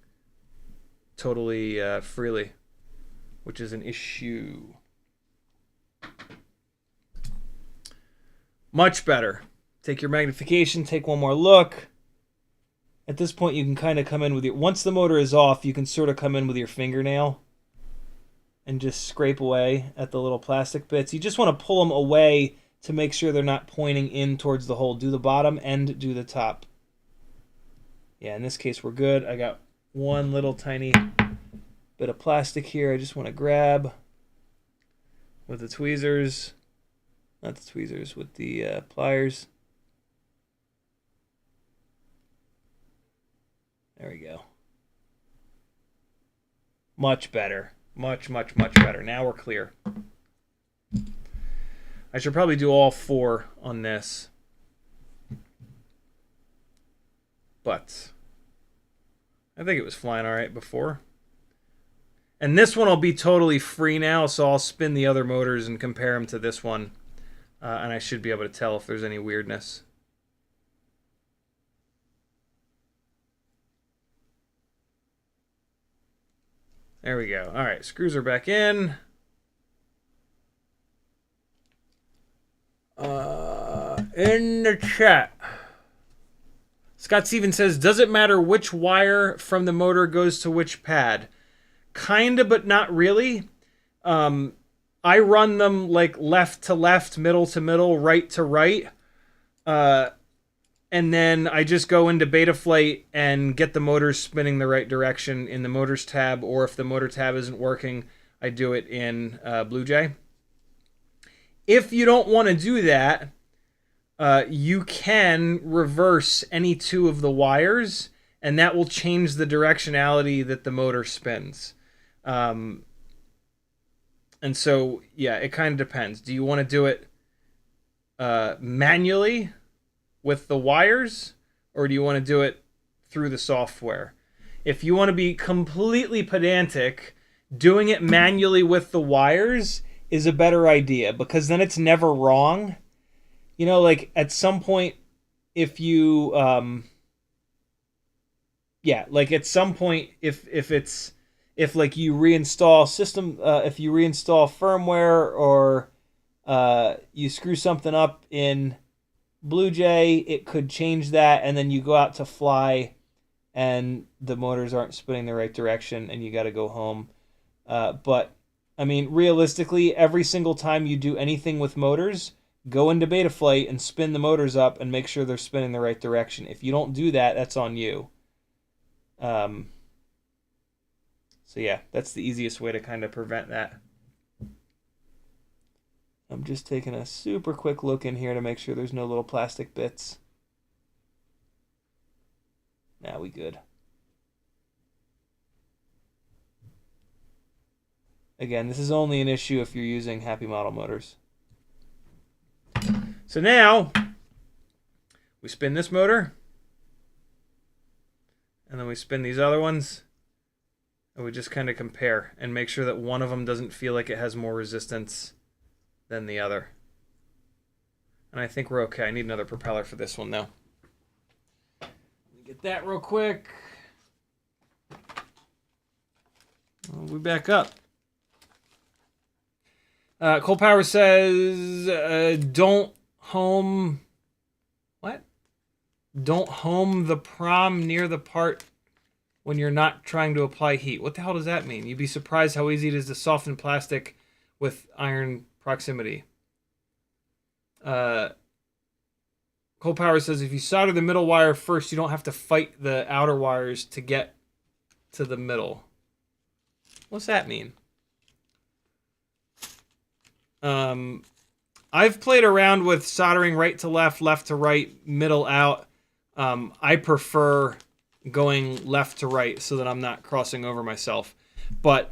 totally freely, which is an issue. Much better. Take your magnification, take one more look. At this point, you can kind of come in with your... Once the motor is off, you can sort of come in with your fingernail and just scrape away at the little plastic bits. You just want to pull them away to make sure they're not pointing in towards the hole. Do the bottom and do the top. Yeah, in this case, we're good. I got one little tiny bit of plastic here I just want to grab with the tweezers. Not the tweezers, with the pliers. There we go. Much better. Much, much, much better. Now we're clear. I should probably do all 4 on this. But I think it was flying all right before. And this one will be totally free now, so I'll spin the other motors and compare them to this one. And I should be able to tell if there's any weirdness. There we go. All right, screws are back in. In the chat, Scott Stevens says, does it matter which wire from the motor goes to which pad? Kinda, but not really. I run them like left to left, middle to middle, right to right. and then I just go into Betaflight and get the motors spinning the right direction in the motors tab, or if the motor tab isn't working, I do it in BlueJ. If you don't want to do that, you can reverse any two of the wires, and that will change the directionality that the motor spins. And so, yeah, it kind of depends. Do you want to do it manually with the wires, or do you want to do it through the software? If you want to be completely pedantic, doing it manually with the wires is a better idea, because then it's never wrong. You know, like at some point, if you like at some point, if like you reinstall system, if you reinstall firmware, or you screw something up in BlueJ, it could change that, and then you go out to fly and the motors aren't spinning the right direction and you got to go home. But I mean, realistically, every single time you do anything with motors, go into Betaflight and spin the motors up and make sure they're spinning the right direction. If you don't do that, that's on you. So yeah, that's the easiest way to kind of prevent that. I'm just taking a super quick look in here to make sure there's no little plastic bits. Now we good. Again, this is only an issue if you're using Happy Model motors. So now, we spin this motor, and then we spin these other ones, and we just kind of compare and make sure that one of them doesn't feel like it has more resistance than the other. And I think we're okay. I need another propeller for this one, though. Let me get that real quick. We'll be back up. Cole Power says, don't home... What? Don't home the prom near the part when you're not trying to apply heat. What the hell does that mean? You'd be surprised how easy it is to soften plastic with iron proximity. Cole Power says, if you solder the middle wire first, you don't have to fight the outer wires to get to the middle. What's that mean? I've played around with soldering right to left, left to right, middle out. I prefer going left to right so that I'm not crossing over myself. But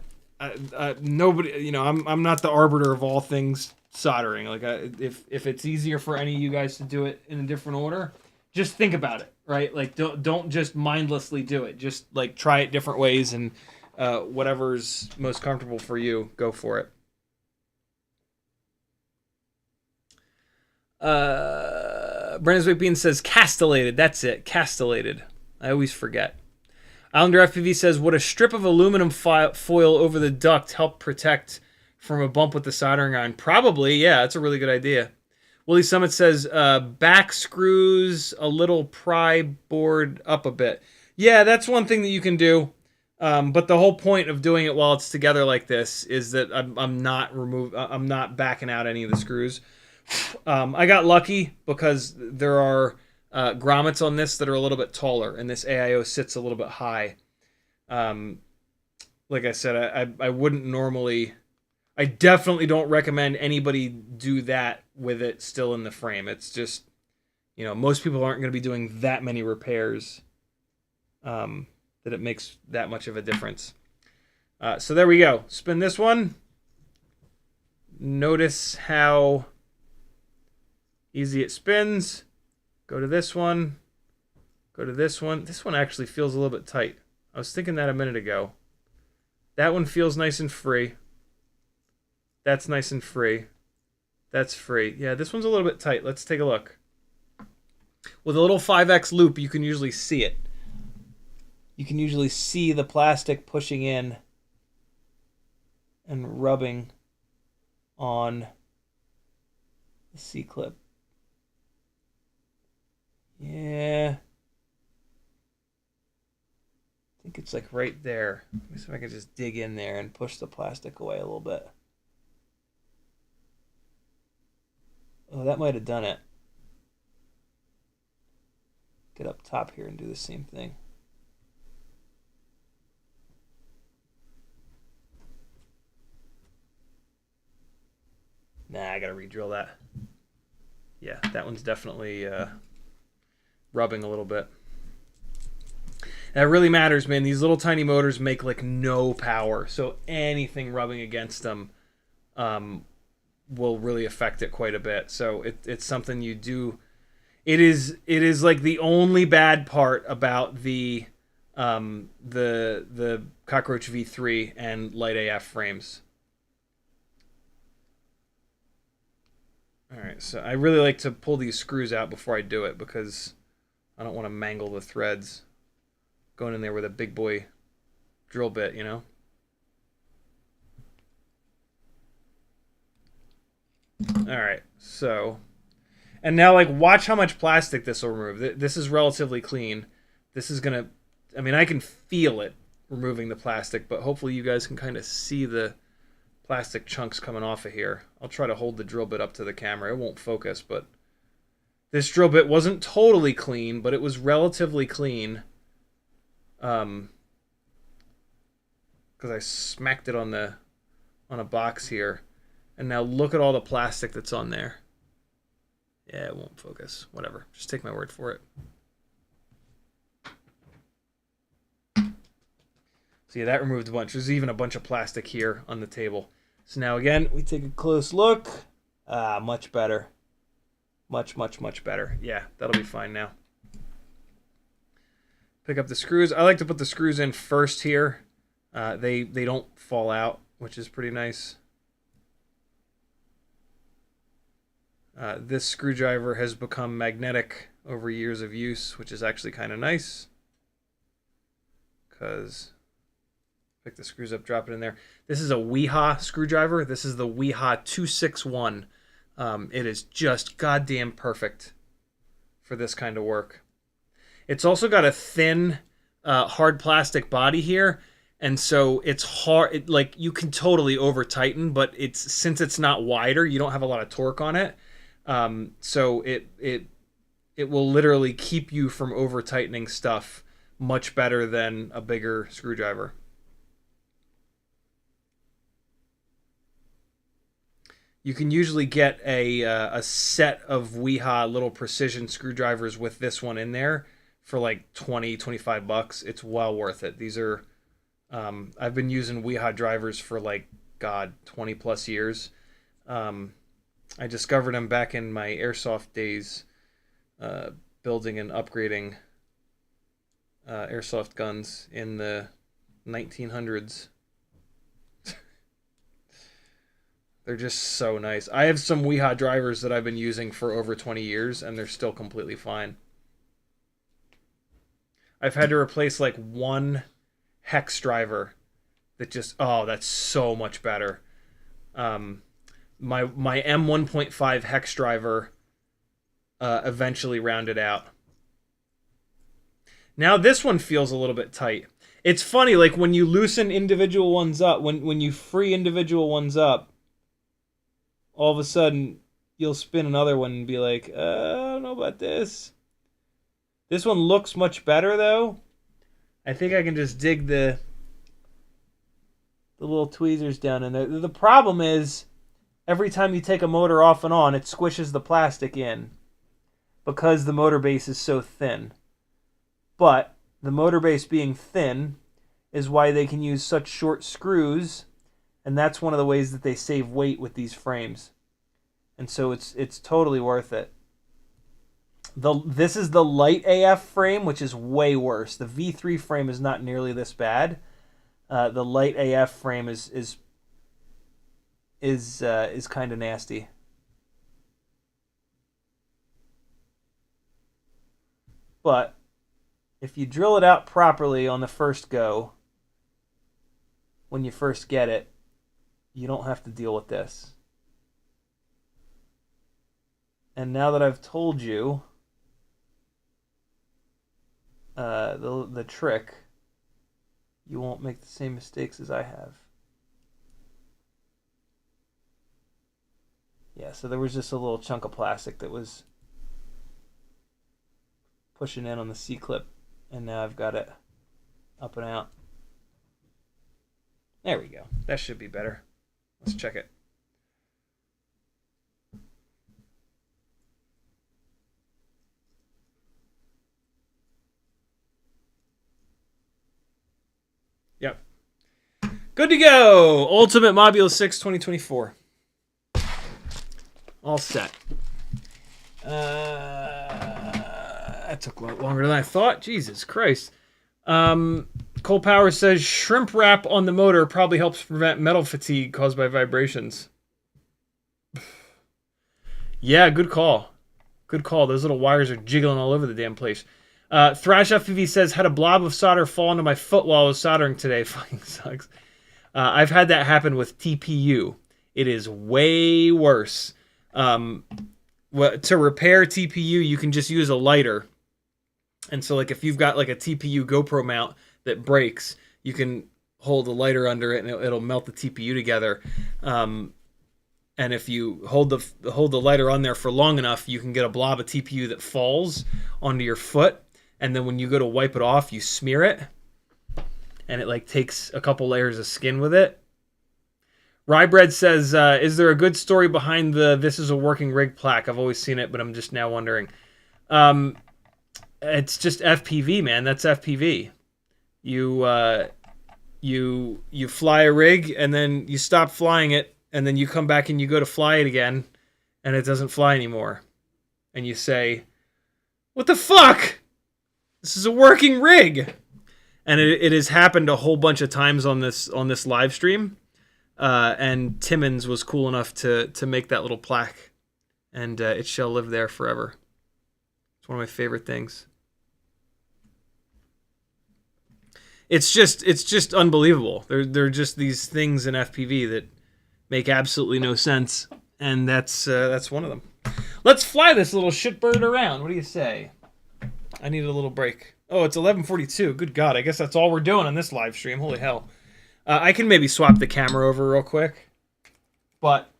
nobody, you know, I'm not the arbiter of all things soldering. Like, if it's easier for any of you guys to do it in a different order, just think about it, right? Like, don't just mindlessly do it. Just like try it different ways, and whatever's most comfortable for you, go for it. Brandon's Big Bean says castellated. That's it, castellated. I always forget. Islander FPV says, would a strip of aluminum foil over the duct help protect from a bump with the soldering iron? Probably, yeah. That's a really good idea. Willie Summit says, back screws a little pry board up a bit. Yeah, that's one thing that you can do. But the whole point of doing it while it's together like this is that I'm not backing out any of the screws. I got lucky because there are grommets on this that are a little bit taller, and this AIO sits a little bit high. Like I said, I wouldn't normally... I definitely don't recommend anybody do that with it still in the frame. It's just, you know, most people aren't going to be doing that many repairs that it makes that much of a difference. So there we go. Spin this one. Notice how easy it spins. Go to this one. Go to this one. This one actually feels a little bit tight. I was thinking that a minute ago. That one feels nice and free. That's nice and free. That's free. Yeah, this one's a little bit tight. Let's take a look. With a little 5X loop, you can usually see it. You can usually see the plastic pushing in and rubbing on the C-clip. Yeah. I think it's like right there. Let me see if I can just dig in there and push the plastic away a little bit. Oh, that might have done it. get up top here and do the same thing. Nah, I gotta re-drill that. Yeah, that one's definitely rubbing a little bit. That really matters, man. These little tiny motors make like no power, so anything rubbing against them will really affect it quite a bit. So it's something you do. It is like the only bad part about the Cockroach V3 and Lite AF frames. All right, so I really like to pull these screws out before I do it because I don't want to mangle the threads going in there with a big boy drill bit, you know? All right, so, and now like watch how much plastic this will remove. This is relatively clean. This is gonna, I mean, I can feel it removing the plastic, but hopefully you guys can kind of see the plastic chunks coming off of here. I'll try to hold the drill bit up to the camera. It won't focus, but this drill bit wasn't totally clean, but it was relatively clean. Because I smacked it on a box here, and now look at all the plastic that's on there. Yeah, it won't focus. Whatever. Just take my word for it. So yeah, that removed a bunch. There's even a bunch of plastic here on the table. So now again, we take a close look. Much better. Much, much, much better. Yeah, that'll be fine now. Pick up the screws. I like to put the screws in first here. They don't fall out, which is pretty nice. This screwdriver has become magnetic over years of use, which is actually kind of nice. Because pick the screws up, drop it in there. This is a Wiha screwdriver. This is the Wiha 261. It is just goddamn perfect for this kind of work. It's also got a thin, hard plastic body here, and so it's hard. Like you can totally over tighten, but since it's not wider, you don't have a lot of torque on it. So it will literally keep you from over tightening stuff much better than a bigger screwdriver. You can usually get a set of Wiha little precision screwdrivers with this one in there for like 20, 25 bucks. It's well worth it. These are, I've been using Wiha drivers for like, God, 20 plus years. I discovered them back in my airsoft days, building and upgrading airsoft guns in the 1900s. They're just so nice. I have some Wiha drivers that I've been using for over 20 years, and they're still completely fine. I've had to replace like one hex driver that just, oh, that's so much better. My M1.5 hex driver eventually rounded out. Now this one feels a little bit tight. It's funny, like when you loosen individual ones up, when you free individual ones up, all of a sudden you'll spin another one and be like, I don't know about this. This one looks much better though. I think I can just dig the little tweezers down in there. The problem is every time you take a motor off and on, it squishes the plastic in because the motor base is so thin. But the motor base being thin is why they can use such short screws, and that's one of the ways that they save weight with these frames. And so it's totally worth it. This is the Lite AF frame, which is way worse. The V3 frame is not nearly this bad. The Lite AF frame is kind of nasty. But if you drill it out properly on the first go, when you first get it, you don't have to deal with this. And now that I've told you the trick, you won't make the same mistakes as I have. Yeah, so there was just a little chunk of plastic that was pushing in on the C-clip, and now I've got it up and out. There we go. That should be better. Let's check it. Yep. Good to go. Ultimate Mobile 6 2024. All set. That took a lot longer than I thought. Jesus Christ. Cole Power says shrimp wrap on the motor probably helps prevent metal fatigue caused by vibrations. Yeah, good call. Good call. Those little wires are jiggling all over the damn place. Thrash FPV says, had a blob of solder fall into my foot while I was soldering today. Fucking sucks. I've had that happen with TPU. It is way worse. To repair TPU, you can just use a lighter. And so, like, if you've got, like, a TPU GoPro mount that breaks, you can hold the lighter under it, and it'll melt the TPU together. And if you hold the lighter on there for long enough, you can get a blob of TPU that falls onto your foot. And then when you go to wipe it off, you smear it. And it, like, takes a couple layers of skin with it. Rybread says, is there a good story behind the "this is a working rig" plaque? I've always seen it, but I'm just now wondering. It's just FPV, man. That's FPV. You fly a rig, and then you stop flying it, and then you come back and you go to fly it again, and it doesn't fly anymore. And you say, what the fuck? This is a working rig. And it has happened a whole bunch of times on this live stream. And Timmons was cool enough to make that little plaque, and it shall live there forever. It's one of my favorite things. It's just unbelievable. They're just these things in FPV that make absolutely no sense, and that's one of them. Let's fly this little shitbird around. What do you say? I need a little break. Oh, it's 11:42. Good God, I guess that's all we're doing on this live stream. Holy hell. I can maybe swap the camera over real quick. But,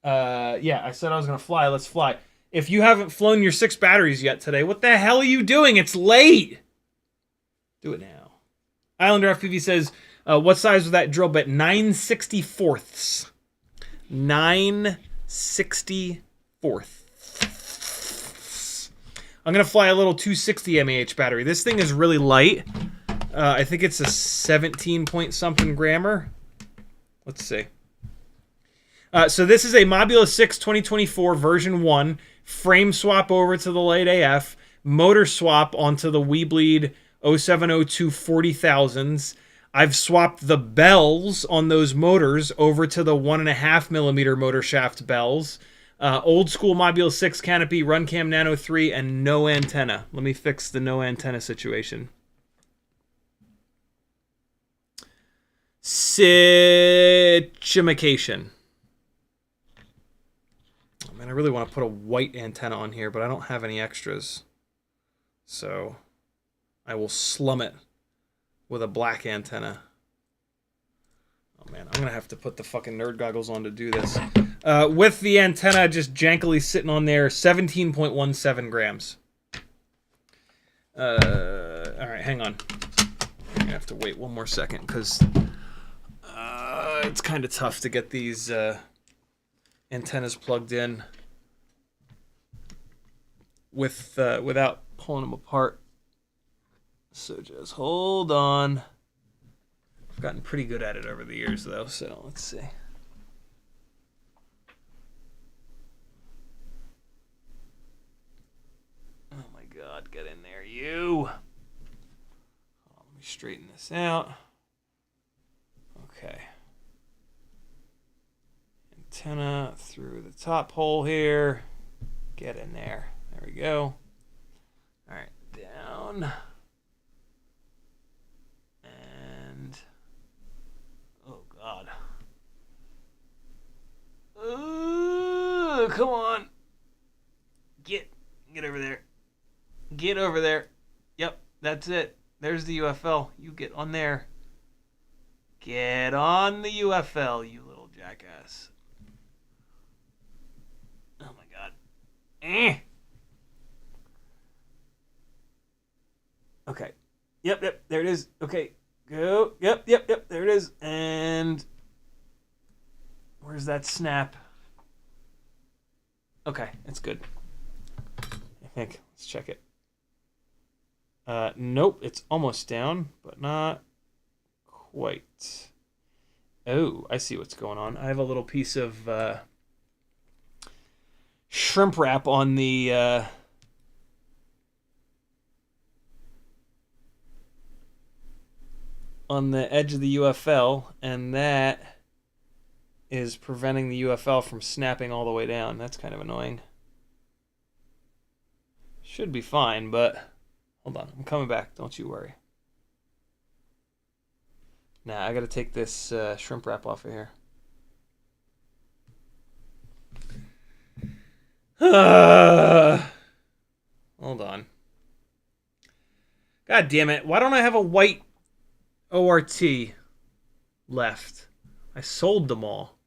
yeah, I said I was going to fly. Let's fly. If you haven't flown your 6 batteries yet today, what the hell are you doing? It's late. Do it now. Islander FPV says, what size was that drill bit? 9/64ths. 9/64ths. I'm going to fly a little 260 mAh battery. This thing is really light. I think it's a 17 point something grammer. Let's see. So this is a Mobula 6 2024 version 1. Frame swap over to the Lite AF. Motor swap onto the Weebleed 0702 40,000s. I've swapped the bells on those motors over to the 1.5mm motor shaft bells. Old school Mobula 6 canopy, Runcam Nano 3, and no antenna. Let me fix the no antenna situation. Situation. Oh man, I really want to put a white antenna on here, but I don't have any extras. So I will slum it with a black antenna. Oh man, I'm going to have to put the fucking nerd goggles on to do this. With the antenna just jankily sitting on there, 17.17 grams. Alright, hang on. I'm going to have to wait one more second, because it's kind of tough to get these antennas plugged in without pulling them apart. So just hold on. I've gotten pretty good at it over the years, though, so let's see. Oh my God, get in there, you! Oh, let me straighten this out. Okay. Antenna through the top hole here. Get in there. There we go. Alright, down. And... oh, God. Ooh, come on. Get over there. Get over there. Yep, that's it. There's the UFL. You get on there. Get on the UFL, you little jackass. Oh my God. Okay. Yep. There it is. Okay. Go. Yep. There it is. And where's that snap? Okay, it's good. I think. Let's check it. Nope, it's almost down, but not quite. Oh, I see what's going on. I have a little piece of shrimp wrap on the edge of the UFL, and that is preventing the UFL from snapping all the way down. That's kind of annoying. Should be fine, but hold on. I'm coming back. Don't you worry. Nah, I got to take this shrimp wrap off of here. Hold on. God damn it. Why don't I have a white ORT left? I sold them all.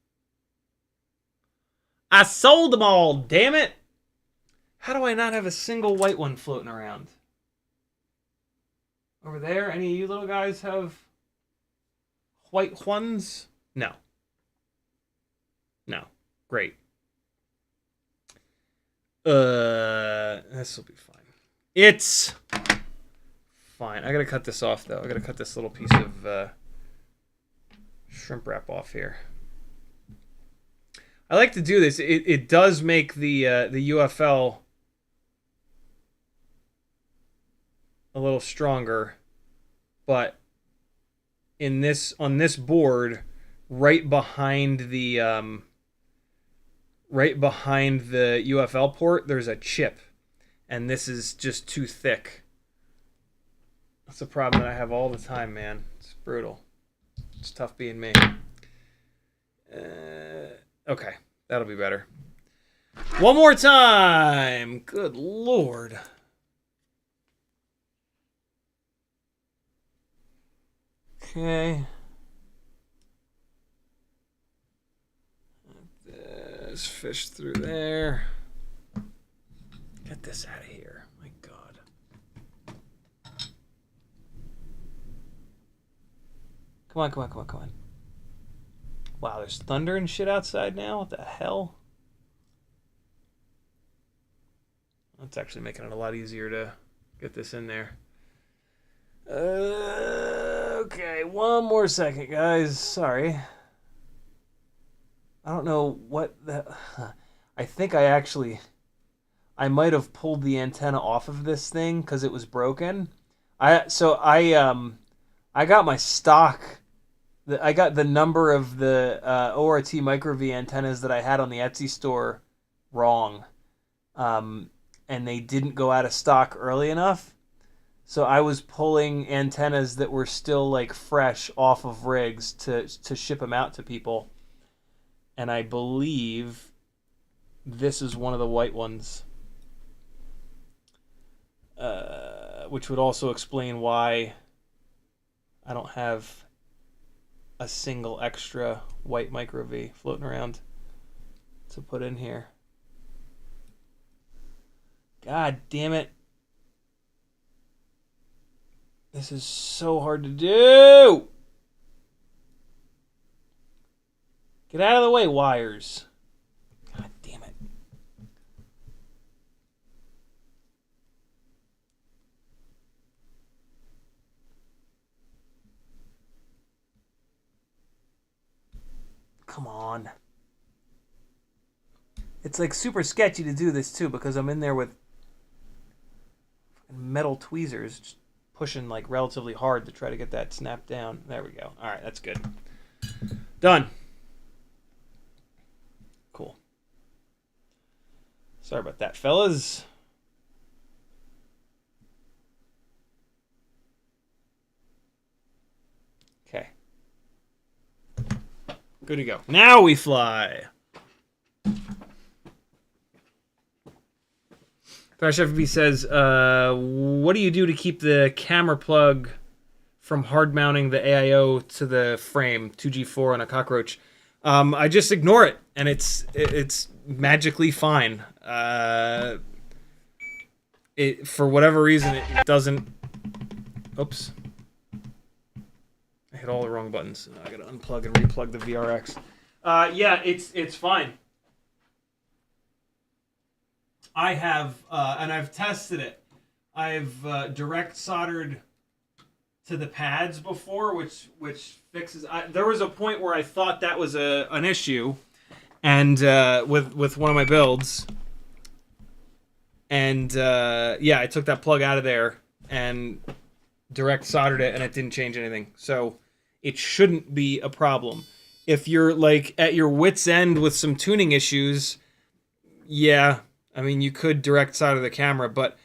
I sold them all, damn it! How do I not have a single white one floating around? Over there, any of you little guys have white ones? No. No. Great. This will be fine. It's fine. I gotta cut this off, though. I gotta cut this little piece of shrimp wrap off here. I like to do this. It does make the UFL a little stronger, but on this board, right behind the UFL port, there's a chip, and this is just too thick. That's a problem that I have all the time, man. It's brutal. It's tough being me. Okay, that'll be better. One more time. Good Lord. Okay. This fish through there. Get this out of here. My God. Come on. Wow, there's thunder and shit outside now? What the hell? That's actually making it a lot easier to get this in there. Okay, one more second, guys. Sorry. I don't know what the... I think I might have pulled the antenna off of this thing because it was broken. I got my stock... I got the number of the ORT Micro V antennas that I had on the Etsy store wrong. And they didn't go out of stock early enough. So I was pulling antennas that were still like fresh off of rigs to ship them out to people. And I believe this is one of the white ones. Which would also explain why I don't have a single extra white Micro V floating around to put in here. God damn it. This is so hard to do. Get out of the way, wires. God damn it. Come on. It's like super sketchy to do this too because I'm in there with metal tweezers just pushing like relatively hard to try to get that snapped down. There we go. All right, that's good. Done. Cool. Sorry about that, fellas. Okay. Good to go. Now we fly. CiottiFPV says, what do you do to keep the camera plug from hard mounting the AIO to the frame, 2G4 on a cockroach? I just ignore it, and it's magically fine. For whatever reason, it doesn't Oops. I hit all the wrong buttons. I gotta unplug and replug the VRX. Yeah, it's fine. I have, and I've tested it. I've direct soldered to the pads before, which fixes. There was a point where I thought that was an issue, and with one of my builds, and yeah, I took that plug out of there and direct soldered it, and it didn't change anything. So it shouldn't be a problem. If you're like at your wit's end with some tuning issues, yeah, I mean you could direct solder the camera, but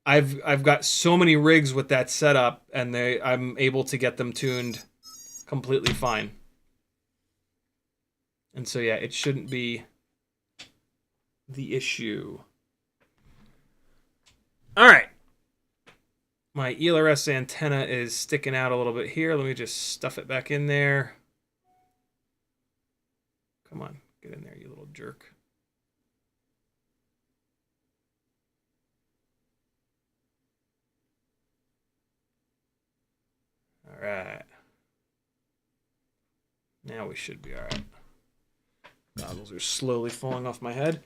I've got so many rigs with that setup, and I'm able to get them tuned completely fine. And so yeah, it shouldn't be the issue. All right. My ELRS antenna is sticking out a little bit here. Let me just stuff it back in there. Come on, get in there, you little jerk. All right. Now we should be all right. Goggles are slowly falling off my head.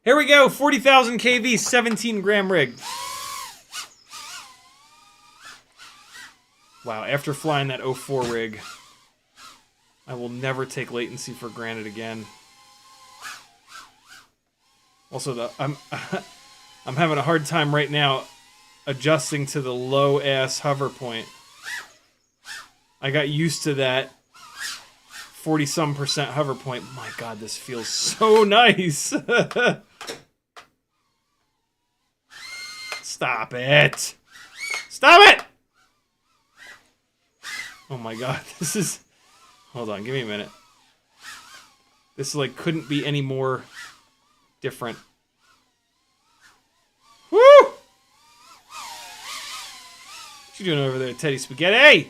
Here we go, 40,000 kV, 17-gram rig. Wow, after flying that 04 rig, I will never take latency for granted again. Also, I'm having a hard time right now adjusting to the low-ass hover point. I got used to that 40-some% hover point. My God, this feels so nice. Stop it. Stop it! Oh my God, this is... Hold on, give me a minute. This like couldn't be any more different. Woo! What you doing over there, Teddy Spaghetti?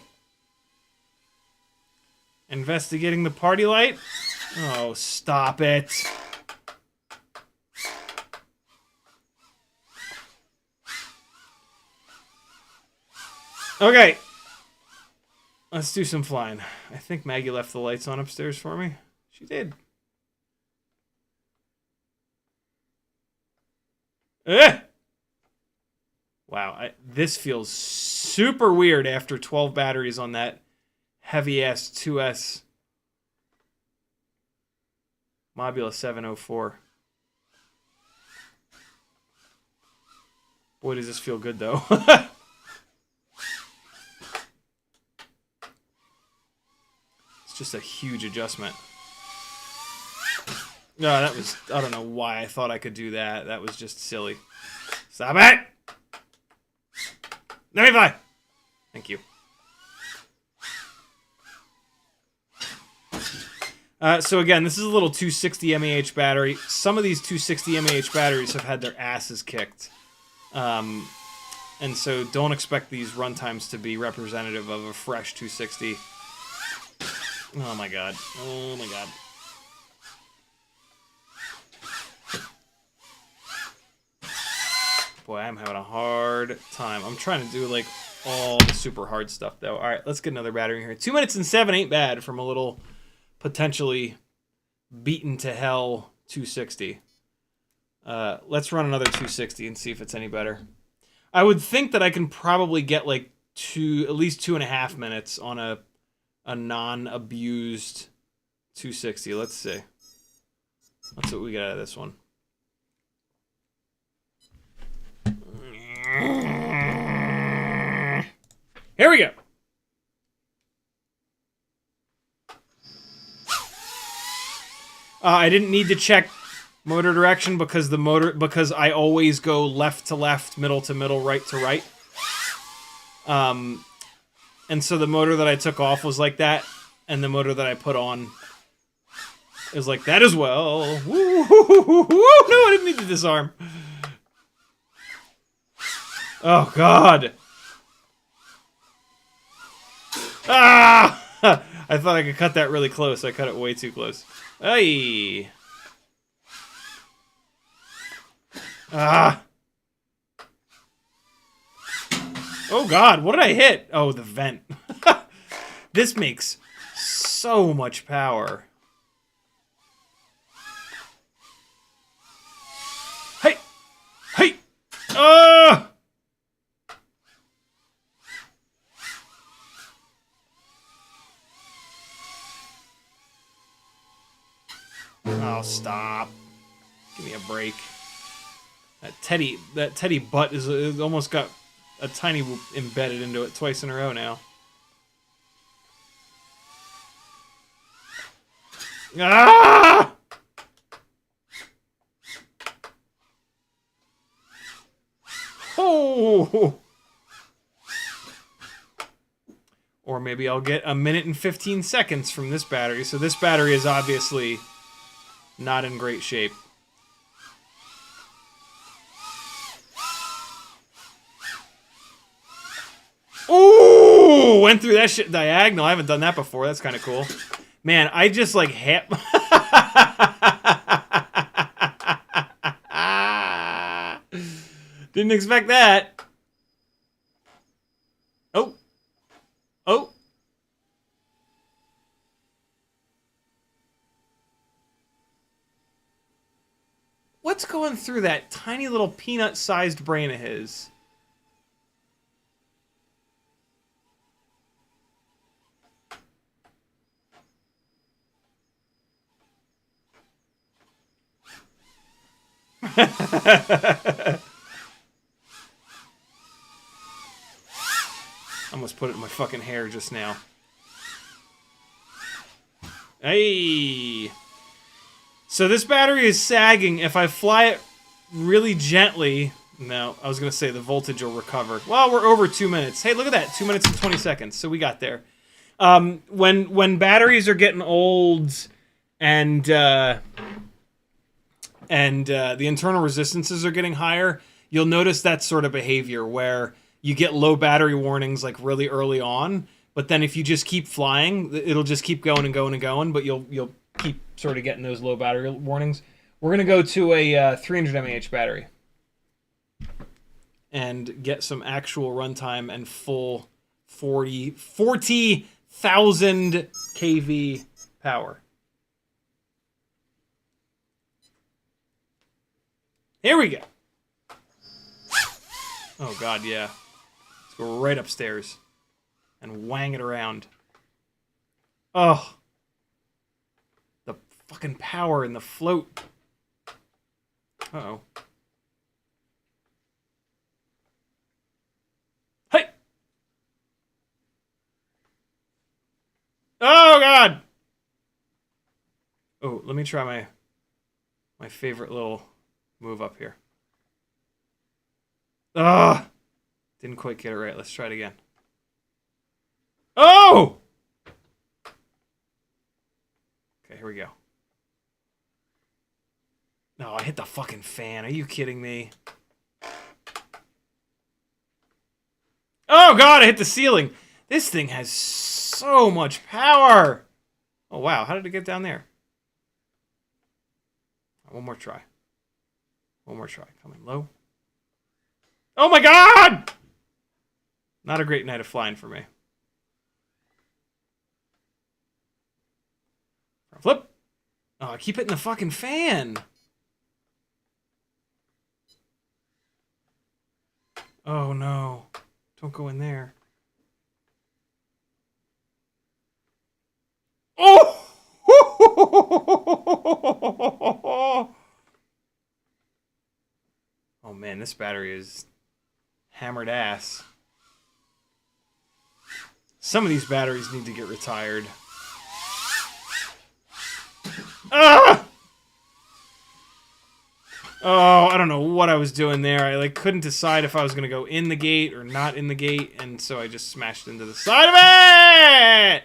Investigating the party light? Oh, stop it. Okay. Let's do some flying. I think Maggie left the lights on upstairs for me. She did. Wow, this feels super weird after 12 batteries on that heavy-ass 2S Mobula 704. Boy, does this feel good, though. It's just a huge adjustment. No, that was... I don't know why I thought I could do that. That was just silly. Stop it! Let me fly! Thank you. So again, this is a little 260 mAh battery. Some of these 260 mAh batteries have had their asses kicked. And so don't expect these runtimes to be representative of a fresh 260. Oh my God. Oh my God. Boy, I'm having a hard time. I'm trying to do like all the super hard stuff though. All right, let's get another battery in here. 2 minutes and 7 ain't bad from a little potentially beaten to hell 260. Let's run another 260 and see if it's any better. I would think that I can probably get like at least 2.5 minutes on a non-abused 260. Let's see. Let's see what we get out of this one. Here we go. I didn't need to check motor direction because I always go left to left, middle to middle, right to right. And so the motor that I took off was like that, and the motor that I put on is like that as well. Woo, woo, woo, woo, woo. No, I didn't need to disarm. Oh, God. Ah! I thought I could cut that really close. I cut it way too close. Hey. Ah. Oh God, what did I hit? Oh, the vent. This makes so much power. Hey! Hey! Oh, stop. Give me a break. That teddy butt is almost got a tiny whoop embedded into it twice in a row now. Ah! Oh! Or maybe I'll get a minute and 15 seconds from this battery. So this battery is obviously not in great shape. Ooh! Went through that shit diagonal. I haven't done that before. That's kind of cool. Man, I just like hit. Didn't expect that. Oh. Oh. What's going through that tiny little peanut-sized brain of his? Almost put it in my fucking hair just now. Hey! So this battery is sagging. If I fly it really gently... No, I was going to say the voltage will recover. Well, we're over 2 minutes. Hey, look at that. 2 minutes and 20 seconds. So we got there. When batteries are getting old and the internal resistances are getting higher, you'll notice that sort of behavior where you get low battery warnings like really early on, but then if you just keep flying, it'll just keep going and going and going, but you'll keep sort of getting those low battery warnings. We're going to go to a 300 mAh battery and get some actual runtime and full 40,000 kV power. Here we go. Oh God, yeah. Let's go right upstairs and wang it around. Oh. The fucking power in the float. Uh-oh. Hey! Oh God! Oh, let me try my favorite little move up here. Ugh! Didn't quite get it right. Let's try it again. Oh! Okay, here we go. No, I hit the fucking fan. Are you kidding me? Oh God, I hit the ceiling. This thing has so much power. Oh wow, how did it get down there? One more try. One more try. Coming low. Oh my God! Not a great night of flying for me. Flip. Oh, I keep hitting the fucking fan. Oh no. Don't go in there. Oh! Oh man, this battery is hammered ass. Some of these batteries need to get retired. Ah! Oh, I don't know what I was doing there. I couldn't decide if I was going to go in the gate or not in the gate, and so I just smashed into the side of it!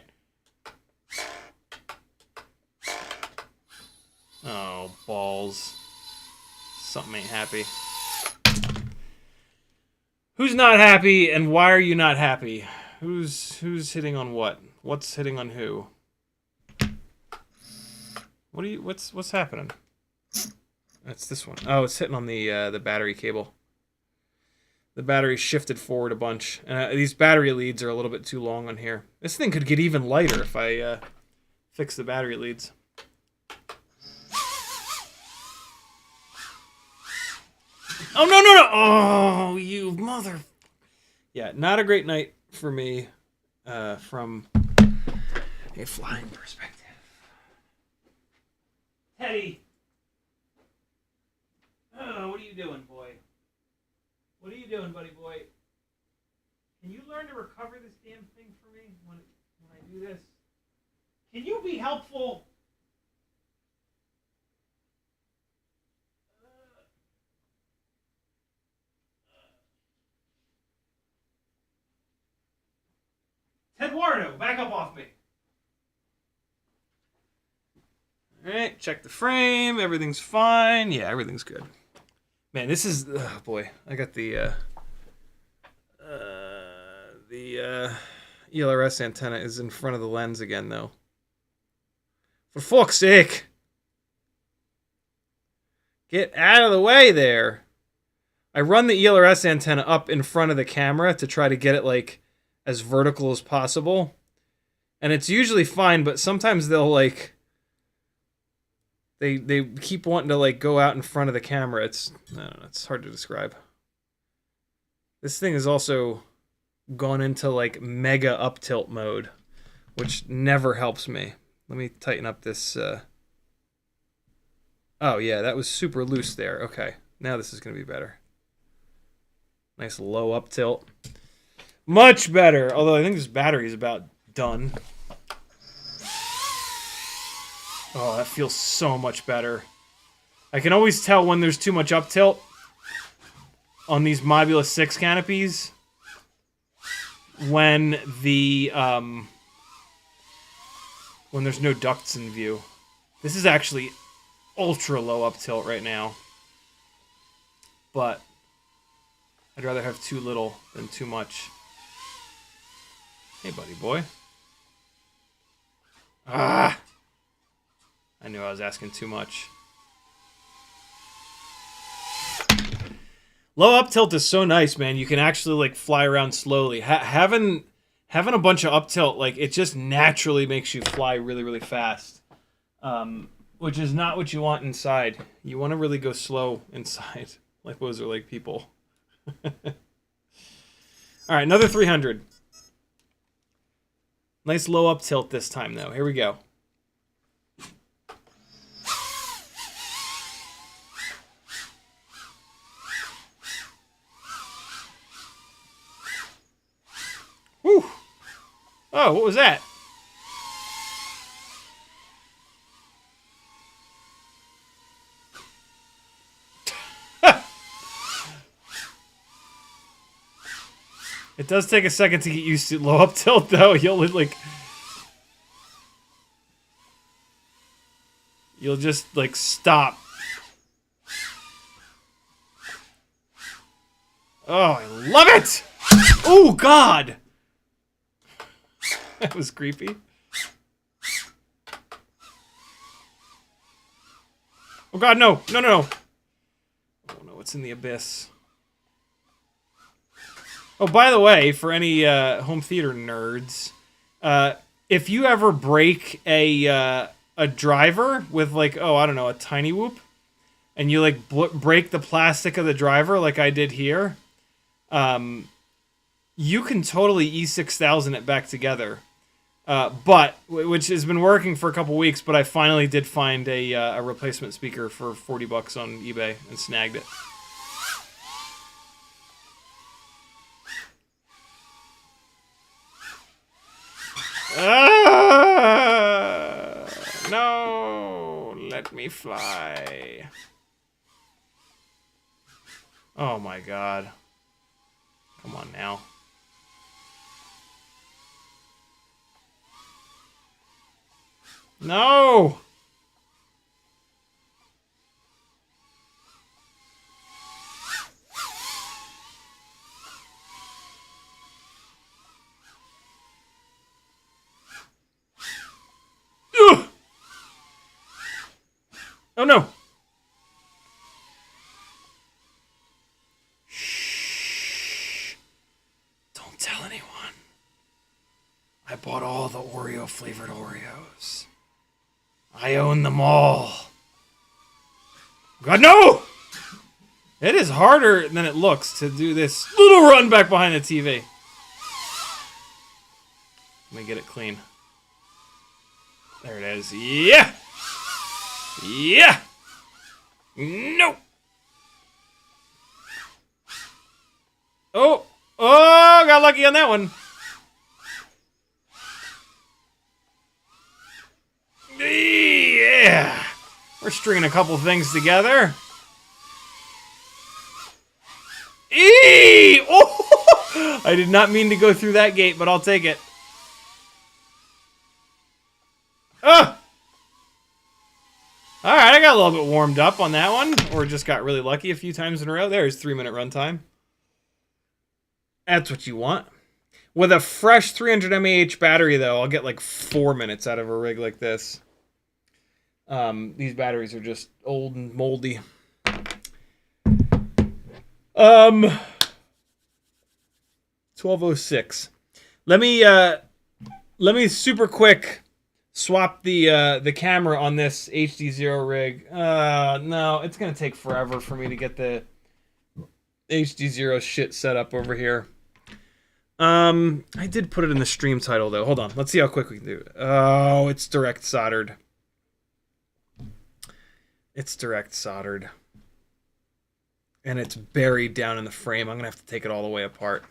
Oh, balls. Something ain't happy. Who's not happy, and why are you not happy? Who's hitting on what? What's hitting on who? What's happening? That's this one. Oh, it's hitting on the battery cable. The battery shifted forward a bunch. These battery leads are a little bit too long on here. This thing could get even lighter if I fix the battery leads. Oh, no, no, no! Oh, you mother... Yeah, not a great night for me from a flying perspective. Teddy! Oh, what are you doing, boy? What are you doing, buddy boy? Can you learn to recover this damn thing for me when I do this? Can you be helpful? Eduardo, back up off me. Alright, check the frame. Everything's fine. Yeah, everything's good. Man, this is... Oh, boy. I got the ELRS antenna is in front of the lens again, though. For fuck's sake! Get out of the way there! I run the ELRS antenna up in front of the camera to try to get it, like, as vertical as possible. And it's usually fine, but sometimes they'll, like... They keep wanting to, like, go out in front of the camera. It's... I don't know, it's hard to describe. This thing is also gone into, like, mega up tilt mode, which never helps me. Let me tighten up this, Oh, yeah, that was super loose there. Okay, now this is going to be better. Nice low up tilt. Much better, although I think this battery is about done. Oh, that feels so much better. I can always tell when there's too much up tilt on these Mobula 6 canopies when the when there's no ducts in view. This is actually ultra low up tilt right now, but I'd rather have too little than too much. Hey, buddy boy. Ah! I knew I was asking too much. Low up tilt is so nice, man. You can actually, like, fly around slowly. Having a bunch of up tilt, like, it just naturally makes you fly really, really fast. Which is not what you want inside. You want to really go slow inside. Like those are like people. Alright, another 300. Nice low up tilt this time, though. Here we go. Whew. Oh, what was that? It does take a second to get used to low up tilt, though. You'll just, like, stop. Oh, I love it! Oh, God! That was creepy. Oh, God, no! No, no, no! Oh, no, it's in the abyss. Oh, by the way, for any home theater nerds, if you ever break a driver with, like, oh, I don't know, a tiny whoop, and you, like, break the plastic of the driver like I did here, you can totally E6000 it back together. Which has been working for a couple weeks, but I finally did find a replacement speaker for $40 on eBay and snagged it. No, let me fly. Oh my God. Come on now. No! Ugh! Oh no! Shh. I bought all the Oreo flavored Oreos. I own them all. God, no! It is harder than it looks to do this little run back behind the TV. Let me get it clean. There it is. Yeah! Yeah! No! Oh! Oh! Got lucky on that one. Yeah! We're stringing a couple things together. Eee! Oh! I did not mean to go through that gate, but I'll take it. Ah! Alright, I got a little bit warmed up on that one. Or just got really lucky a few times in a row. There's 3-minute runtime. That's what you want. With a fresh 300 mAh battery, though, I'll get like 4 minutes out of a rig like this. These batteries are just old and moldy. 12:06. Let me super quick swap the camera on this HD0 rig. No, it's gonna take forever for me to get the HD0 shit set up over here. I did put it in the stream title though. Hold on, let's see how quick we can do it. Oh, it's direct soldered. It's direct soldered. And it's buried down in the frame. I'm gonna have to take it all the way apart.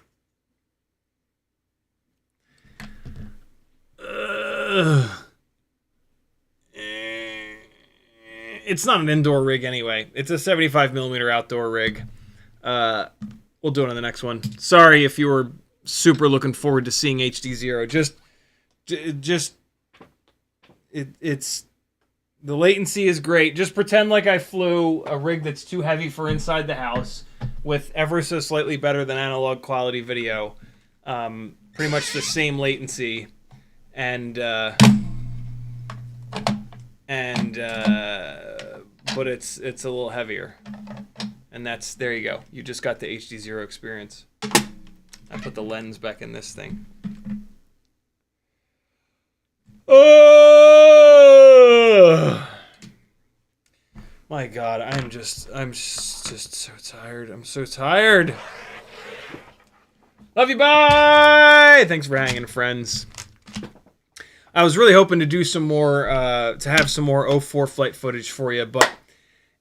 It's not an indoor rig anyway. It's a 75mm outdoor rig. We'll do it on the next one. Sorry if you were super looking forward to seeing HD0. It's the latency is great. Just pretend like I flew a rig that's too heavy for inside the house with ever so slightly better than analog quality video. Pretty much the same latency. But it's a little heavier. And there you go. You just got the HD0 experience. I put the lens back in this thing. Oh my God, I'm just so tired. I'm so tired. Love you, bye! Thanks for hanging, friends. I was really hoping to do some more, to have some more 04 flight footage for you, but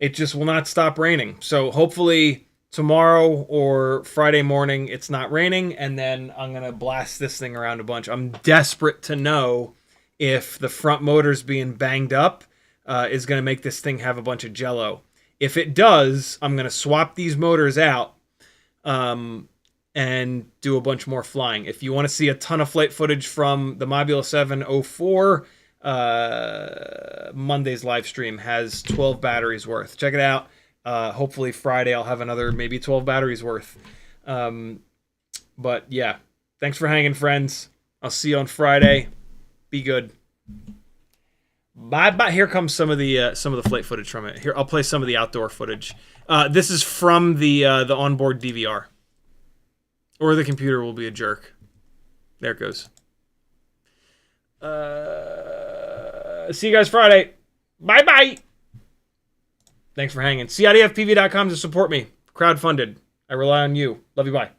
it just will not stop raining. So hopefully tomorrow or Friday morning it's not raining, and then I'm going to blast this thing around a bunch. I'm desperate to know if the front motor's being banged up is going to make this thing have a bunch of jello. If it does, I'm going to swap these motors out and do a bunch more flying. If you want to see a ton of flight footage from the Mobula 7 04, Monday's live stream has 12 batteries worth. Check it out. Hopefully Friday I'll have another maybe 12 batteries worth. But yeah, thanks for hanging, friends. I'll see you on Friday. Be good. Bye bye. Here comes some of the flight footage from it. Here, I'll play some of the outdoor footage. This is from the onboard DVR. Or the computer will be a jerk. There it goes. See you guys Friday. Bye bye. Thanks for hanging. CiottiFPV.com to support me. Crowdfunded. I rely on you. Love you. Bye.